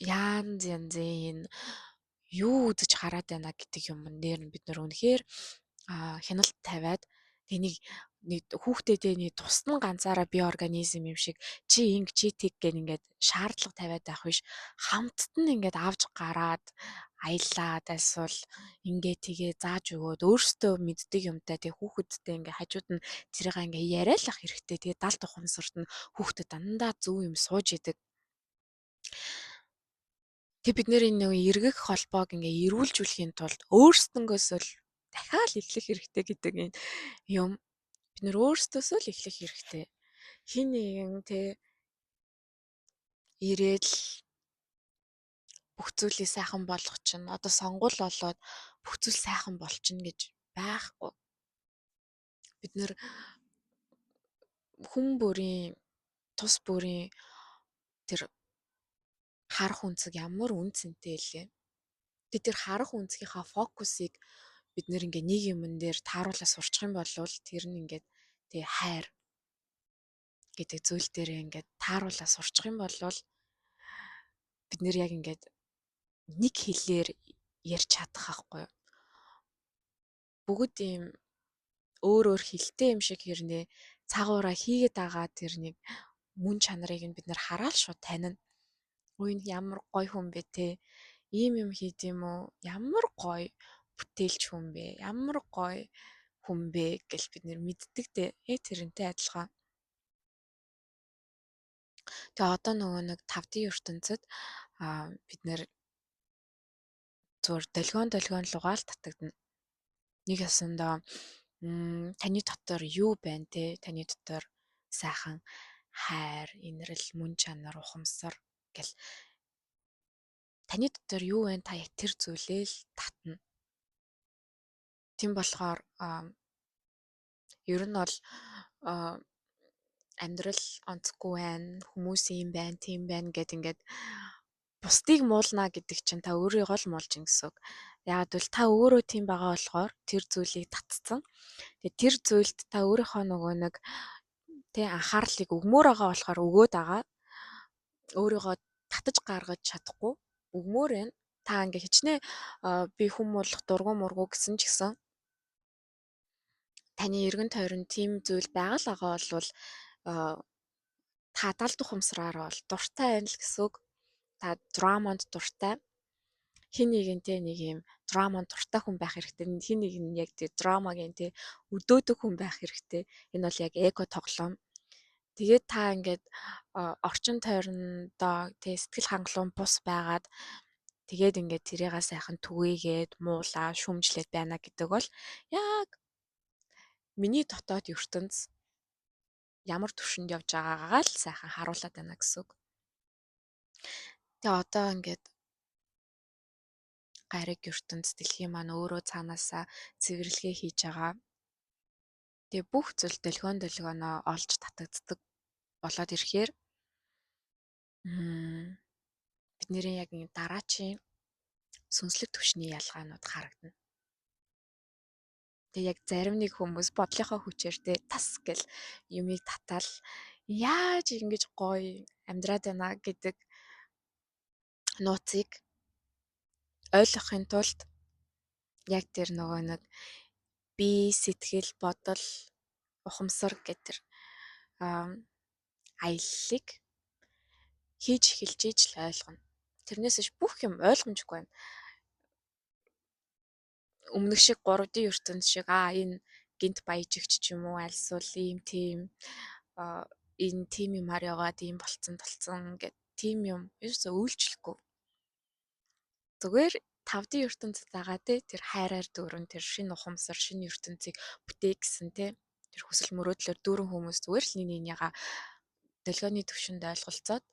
янз янзын юу үзэж хараад байна гэдэг юм нэр нь бид нар үнэхээр хяналт тавиад тэнийг нэг хүүхдэд нэг тусна ганцаараа бие организм юм шиг чи инг чи тэг гэн ингээд шаардлага тавиад байх биш хамтд нь ингээд авч гараад аялаад эсвэл ингээ тгээ зааж өгөөд өөрсдөө мэддэг юмтай тэг хүүхэдтэй ингээ хажууд нь тэрийг ингээ яриалах хэрэгтэй тэгээ далд ухамсарт нь хүүхдэд дандаа зөв юм сууж идэг. Тэг бид нэр энэ нэг эргэх холбоог ингээ эрүүлжүүлэхийн тулд өөрсдөнгөөсөө л дахиад эхлэх хэрэгтэй гэдэг энэ юм бид нөр өөрсдөөсөө л эхлэх хэрэгтэй. Хин нэгэн те ирээд л бүх зүйлийг сайхан болгох чинь одоо сонгуул болоод бүх зүйл сайхан болчихно гэж байхгүй. Бид нэр хүн бүрийн тус бүрийн тэр харах үнцэг ямар үнцэнтэй лээ. Тэг тэр харах үнцгийнхаа фокусыг бид нэр ингээ нэг юмн дээр тааруулаад сурчих юм бол тэр нь ингээд тэг хайр гэдэг зүйл дээр ингээд тааруулаад сурчих юм бол бид нэр яг ингээд нэг хэлээр ярьж чадах байхгүй юу. Бүгд ийм өөр өөр хэлтэй юм шиг хэрнээ цаагаараа хийгээд байгаа тэр нэг мөн чанарыг нь бид нэр хараад шууд танина. Үй ямар гоё хүн бэ те. Ийм юм хийд юм уу? Ямар гоё бүтээлч хүн бэ? Ямар гоё хүн бэ гэж бид нэр мэддэг те. Тэрнтэй адилхан. Тэгээ одоо нөгөө нэг 5D ертөнцид бид нэр зур долгион лугаал татагдана. Нэг ясандаа таны дотор юу байна те? Таны дотор сайхан хайр, инрэл, мөн чанар, ухамсар гэл таны дотор юу байна та яг тэр зүйлээ л татна. Тийм болохоор ер нь бол амьдрал онцгүй байна, хүмүүс юм байна, тийм байна гэд ингээд бусдыг муулна гэдэг чинь та өөрийгөө л муулж ин гэсэн үг. Яагад бол та өөрөө тийм байгаа болохоор тэр зүйлийг татцсан. Тэгээ тэр зүйлд та өөрийнхөө нөгөө нэг тэг анхаарлыг өгмөр байгаа болохоор өгөөд байгаа. Өөрийгөө татаж гаргаж чадахгүй өгмөр байна. Та ингээ хичнээн би хүн болох дургу мургу гэсэн ч гэсэн таны эргэн тойронд тийм зүйл байгаа л байгаа болвол та далд ухамсараар бол дуртай байна л гэсэн үг. Та драманд дуртай. Хин нэгэнтэй нэг юм драманд дуртай хүн байх хэрэгтэй. Хин нэг нь яг тий драмагийн тий өдөөдөг хүн байх хэрэгтэй. Энэ бол яг эго тоглоом. Тэгээд та ингээд орчин тойрондоо тий сэтгэл хангалуун бус байгаад тэгээд ингээд тэрийгээ сайхан түгээгээд муулаа шүмжлээд байна гэдэг бол яг миний дотоод ертөнц ямар төвшөнд явж байгаагаа л сайхан харуулад байна гэсэн үг. Тэгээ одоо ингээд гариг ертөнц дэлхийн маань өөрөө цаанаасаа цэвэрлэгээ хийж байгаа. Тэгээ бүх зүйл долгионоо олж татагддаг болоод ирэхээр бидний яг ингэ дараачийн сүнслэг түвшний ялгаанууд харагдана. Тэгээ яг зарим нэг хүмүүс бодлынхоо хүчээр тас гэл юмыг татаал яаж ингэж гоё амьдраад байна гэдэг нууцыг ойлгохын тулд яг тэр нөгөө нэг бие сэтгэл бодол ухамсар гэтэр аяллыг хийж эхэлж иж л ойлгоно. Тэрнээс ш бүх юм ойлгомжгүй байна. Өмнөх шиг 3D ертөнц шиг энэ гинт баяжигч ч юм уу альсвал ийм тийм энэ тийм юмар яваад ийм болцсон гэд тийм юм ерөөсөө үйлчлэхгүй. Зүгээр 5D ертөнцид байгаа тэр хайраар дүүрэн тэр шинэ ухамсар шинэ ертөнцийг бүтээх гэсэн тэр хүсэл мөрөөдлөөр дүүрэн хүмүүс зүгээр л нэг нэгнийгаа долгионы түвшинд ойлголцоод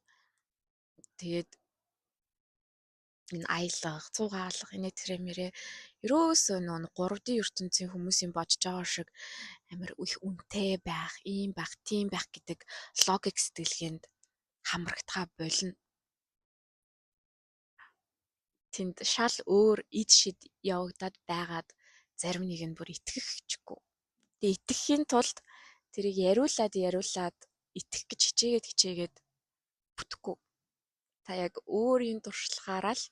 тэгээд энэ аялах, цугаалах, инээ тэрэ мэрэ ерөөсөө нөө 3D ертөнцийн хүмүүсийн бодож байгаа шиг амар их үнэтэй байх, ийм байх, тийм байх гэдэг логик сэтгэлгээнд хамрагдхаа болно. Тэнд шал өөр ид шид явагдаад байгаад зарим нэг нь бүр итгэхчгүй. Тэгээ итгэхийн тулд тэрийг яриулаад итгэх гэж хичээгээд бүтэхгүй. та яг өөрийн туршлагаараа л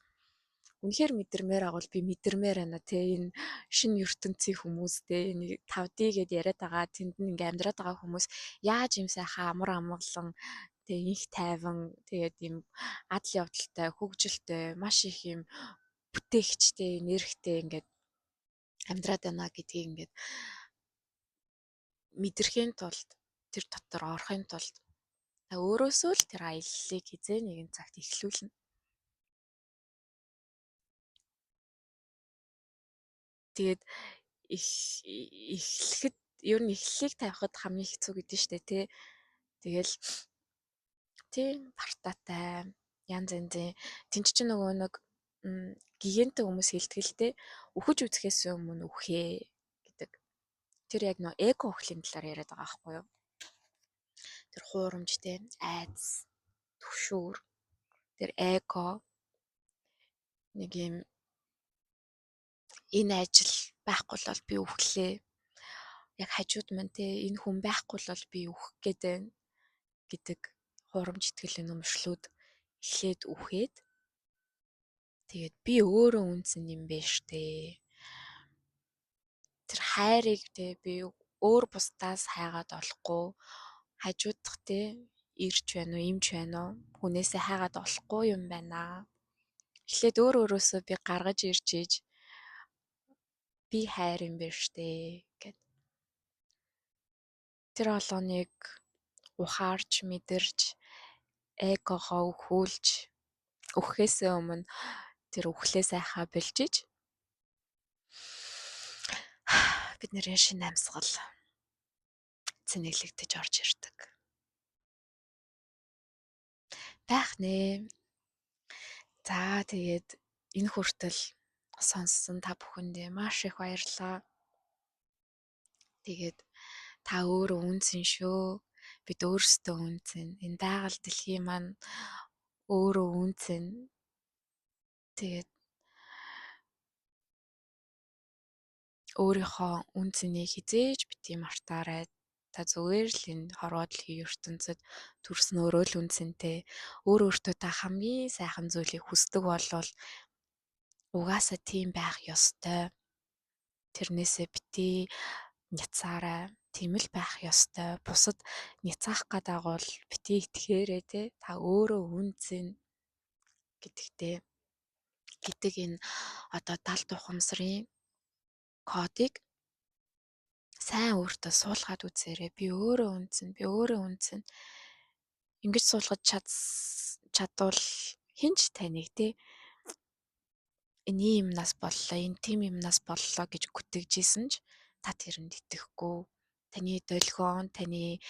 үнэхээр мэдэрмээр агуул би мэдэрмээр байна те энэ шинэ ертөнцийн хүмүүс те энэ 5D гэдээ яриад байгаа тэнд нь ингээм амьдраад байгаа хүмүүс яаж юм сайхан амар амгалан тэгээ инх тайван тэгээд юм адал явдалтай хөгжилтэй маш их юм бүтээгчтэй нэрхтэй ингээд амьдраад байна гэдгийг ингээд мэдрэхийн тулд тэр дотор орохын тулд өөрөөсөө л тэр аяллыг хизээ нэгэн цагт эхлүүлнэ. Тэгээд эхлэхэд ер нь эхлэлийг тавихад хамгийн хэцүү гэдэг нь шүү дээ тий. Тэгэл тий партатай янз янзын тэнч чинь нөгөө нэг гиганттай хүмүүс хэлдэг л дээ. Үхэж үзэхээс өмнө үхээ гэдэг. Тэр яг нөө эко өхлийн талаар яриад байгаа байхгүй юу? Тэр хуурамчтэй айдас түгшүүр тэр эко нэг юм энэ ажил байхгүй бол би үхлээ. Яг хажууд маань те энэ хүн байхгүй бол би үхэх гээд байна гэдэг хуурамч итгэлийн өмшлүүд эхлээд үхээд тэгээд би өөрөө үнсэн юм бэ штэ. Тэр хайрыг те би өөр бусдаас хайгаад олохгүй хажуудах те ирч байна уу, эмч байна уу хүнээсээ хайгаад олохгүй юм байна. Эхлээд өөрөөсөө би гаргаж ирж ийж би хайр юм байна штэ гэд. Тэр олоныг ухаарч мэдэрч эгогоо өхүүлж өгөхөөсөө өмнө тэр үхлээ сайхаа бэлжиж бид нэр шинэ амьсгал цэнэглэгдэж орж ирдэг. Байх нэ. За тэгээд энэ хүртэл сонссон та бүхэндээ маш их баярлалаа. Тэгээд та өөрөө үнсэн шүү. Бид өөрсдөө үнсэн. Энэ байгаль дэлхийн маань өөрөө үнсэн. Тэгээд өөрийнхөө үнцнийг хизээж бити мартаарай. Та зүгээр л энэ хорвоо дэлхийн ертөнцид төрснөөрөө л үнцэнтэй. Өөртөө та хамгийн сайхан зүйлийг хүсдэг болвол угаасаа тийм байх ёстой. Тэрнээсээ бити няцаарай. Тийм л байх ёстой. Бусад няцаах гэдэг бол бити итгэхээрээ те та өөрөө үнцэн гэдэгтэй гэдэг энэ одоо 70 ухамсарын кодыг сайн өөртөө суулгаад үзээрэй. Би өөрөө үнцэн, би өөрөө үнцэн. Ингэж суулгаж чадвал хинч таныг те энэ юмнаас боллоо, энэ тийм юмнаас боллоо гэж güтгэжсэн ч та тэрэнд итгэхгүй. Таны долгион, таны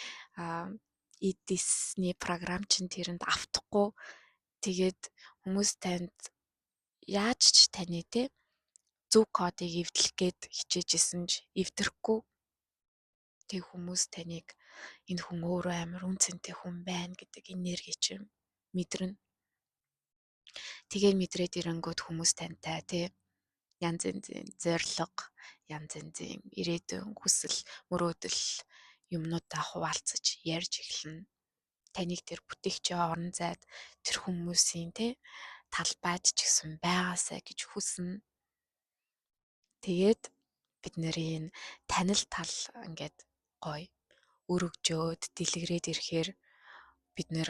эдисний програм чинь тэрэнд автахгүй. Тэгээд хүмүүс танд яаж ч таны те зөв кодыг эвдлэх гээд хичээжсэн ч эвдрэхгүй. Тэг хүмүүс таныг энэ хүн өөрөө амар үнцэнтэй хүн байна гэдэг энерги чинь мэдэрнэ. Тэгээд мэдрээд ирэнгүүт хүмүүс тантай тий янз янзын зориг, янз янзын ирээдүйн хүсэл, мөрөөдөл юмнуудаа хуваалцаж ярьж эхэлнэ. Таныг тэр бүтээгчийн орон зайд тэр хүмүүсийн тий талбайд ч гэсэн байгаасай гэж хүснэ. Тэгээд бид нарын танил тал ингээд гоё өргөжөөд дэлгэрээд ирэхээр бид нэр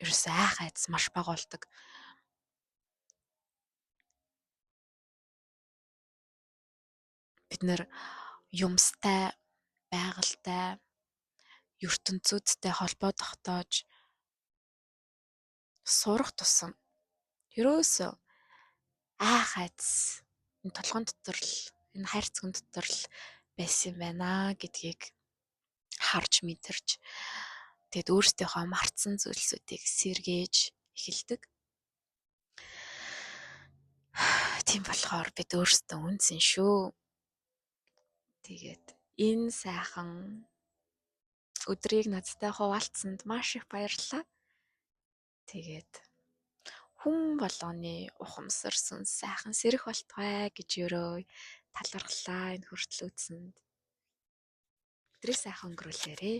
ерөөсөө айх айдас маш бага болдог. Бид нэр юмстай, байгальтай, ертөнцүүдтэй холбоо тогтоож сурах тусам ерөөсөө айх айдас энэ толгойн дотор л энэ хайрцагын дотор л байсан юм байна гэдгийг харж мэдэрч тэгэд өөрсдийнхөө мартсан зүйлсүүдийг сэргээж эхэлдэг. Тийм болохоор бид өөрсдөө үнсэн шүү. Тэгээд энэ сайхан өдрийг надтай хуваалцсанд маш их баярлалаа. Тэгээд хүн болгоны ухамсар сүнс сайхан сэрэх болтугай гэж өрөө талархлаа энэ хүртэл үзсэнд. Өдрийг сайхан өнгөрүүлээрэй.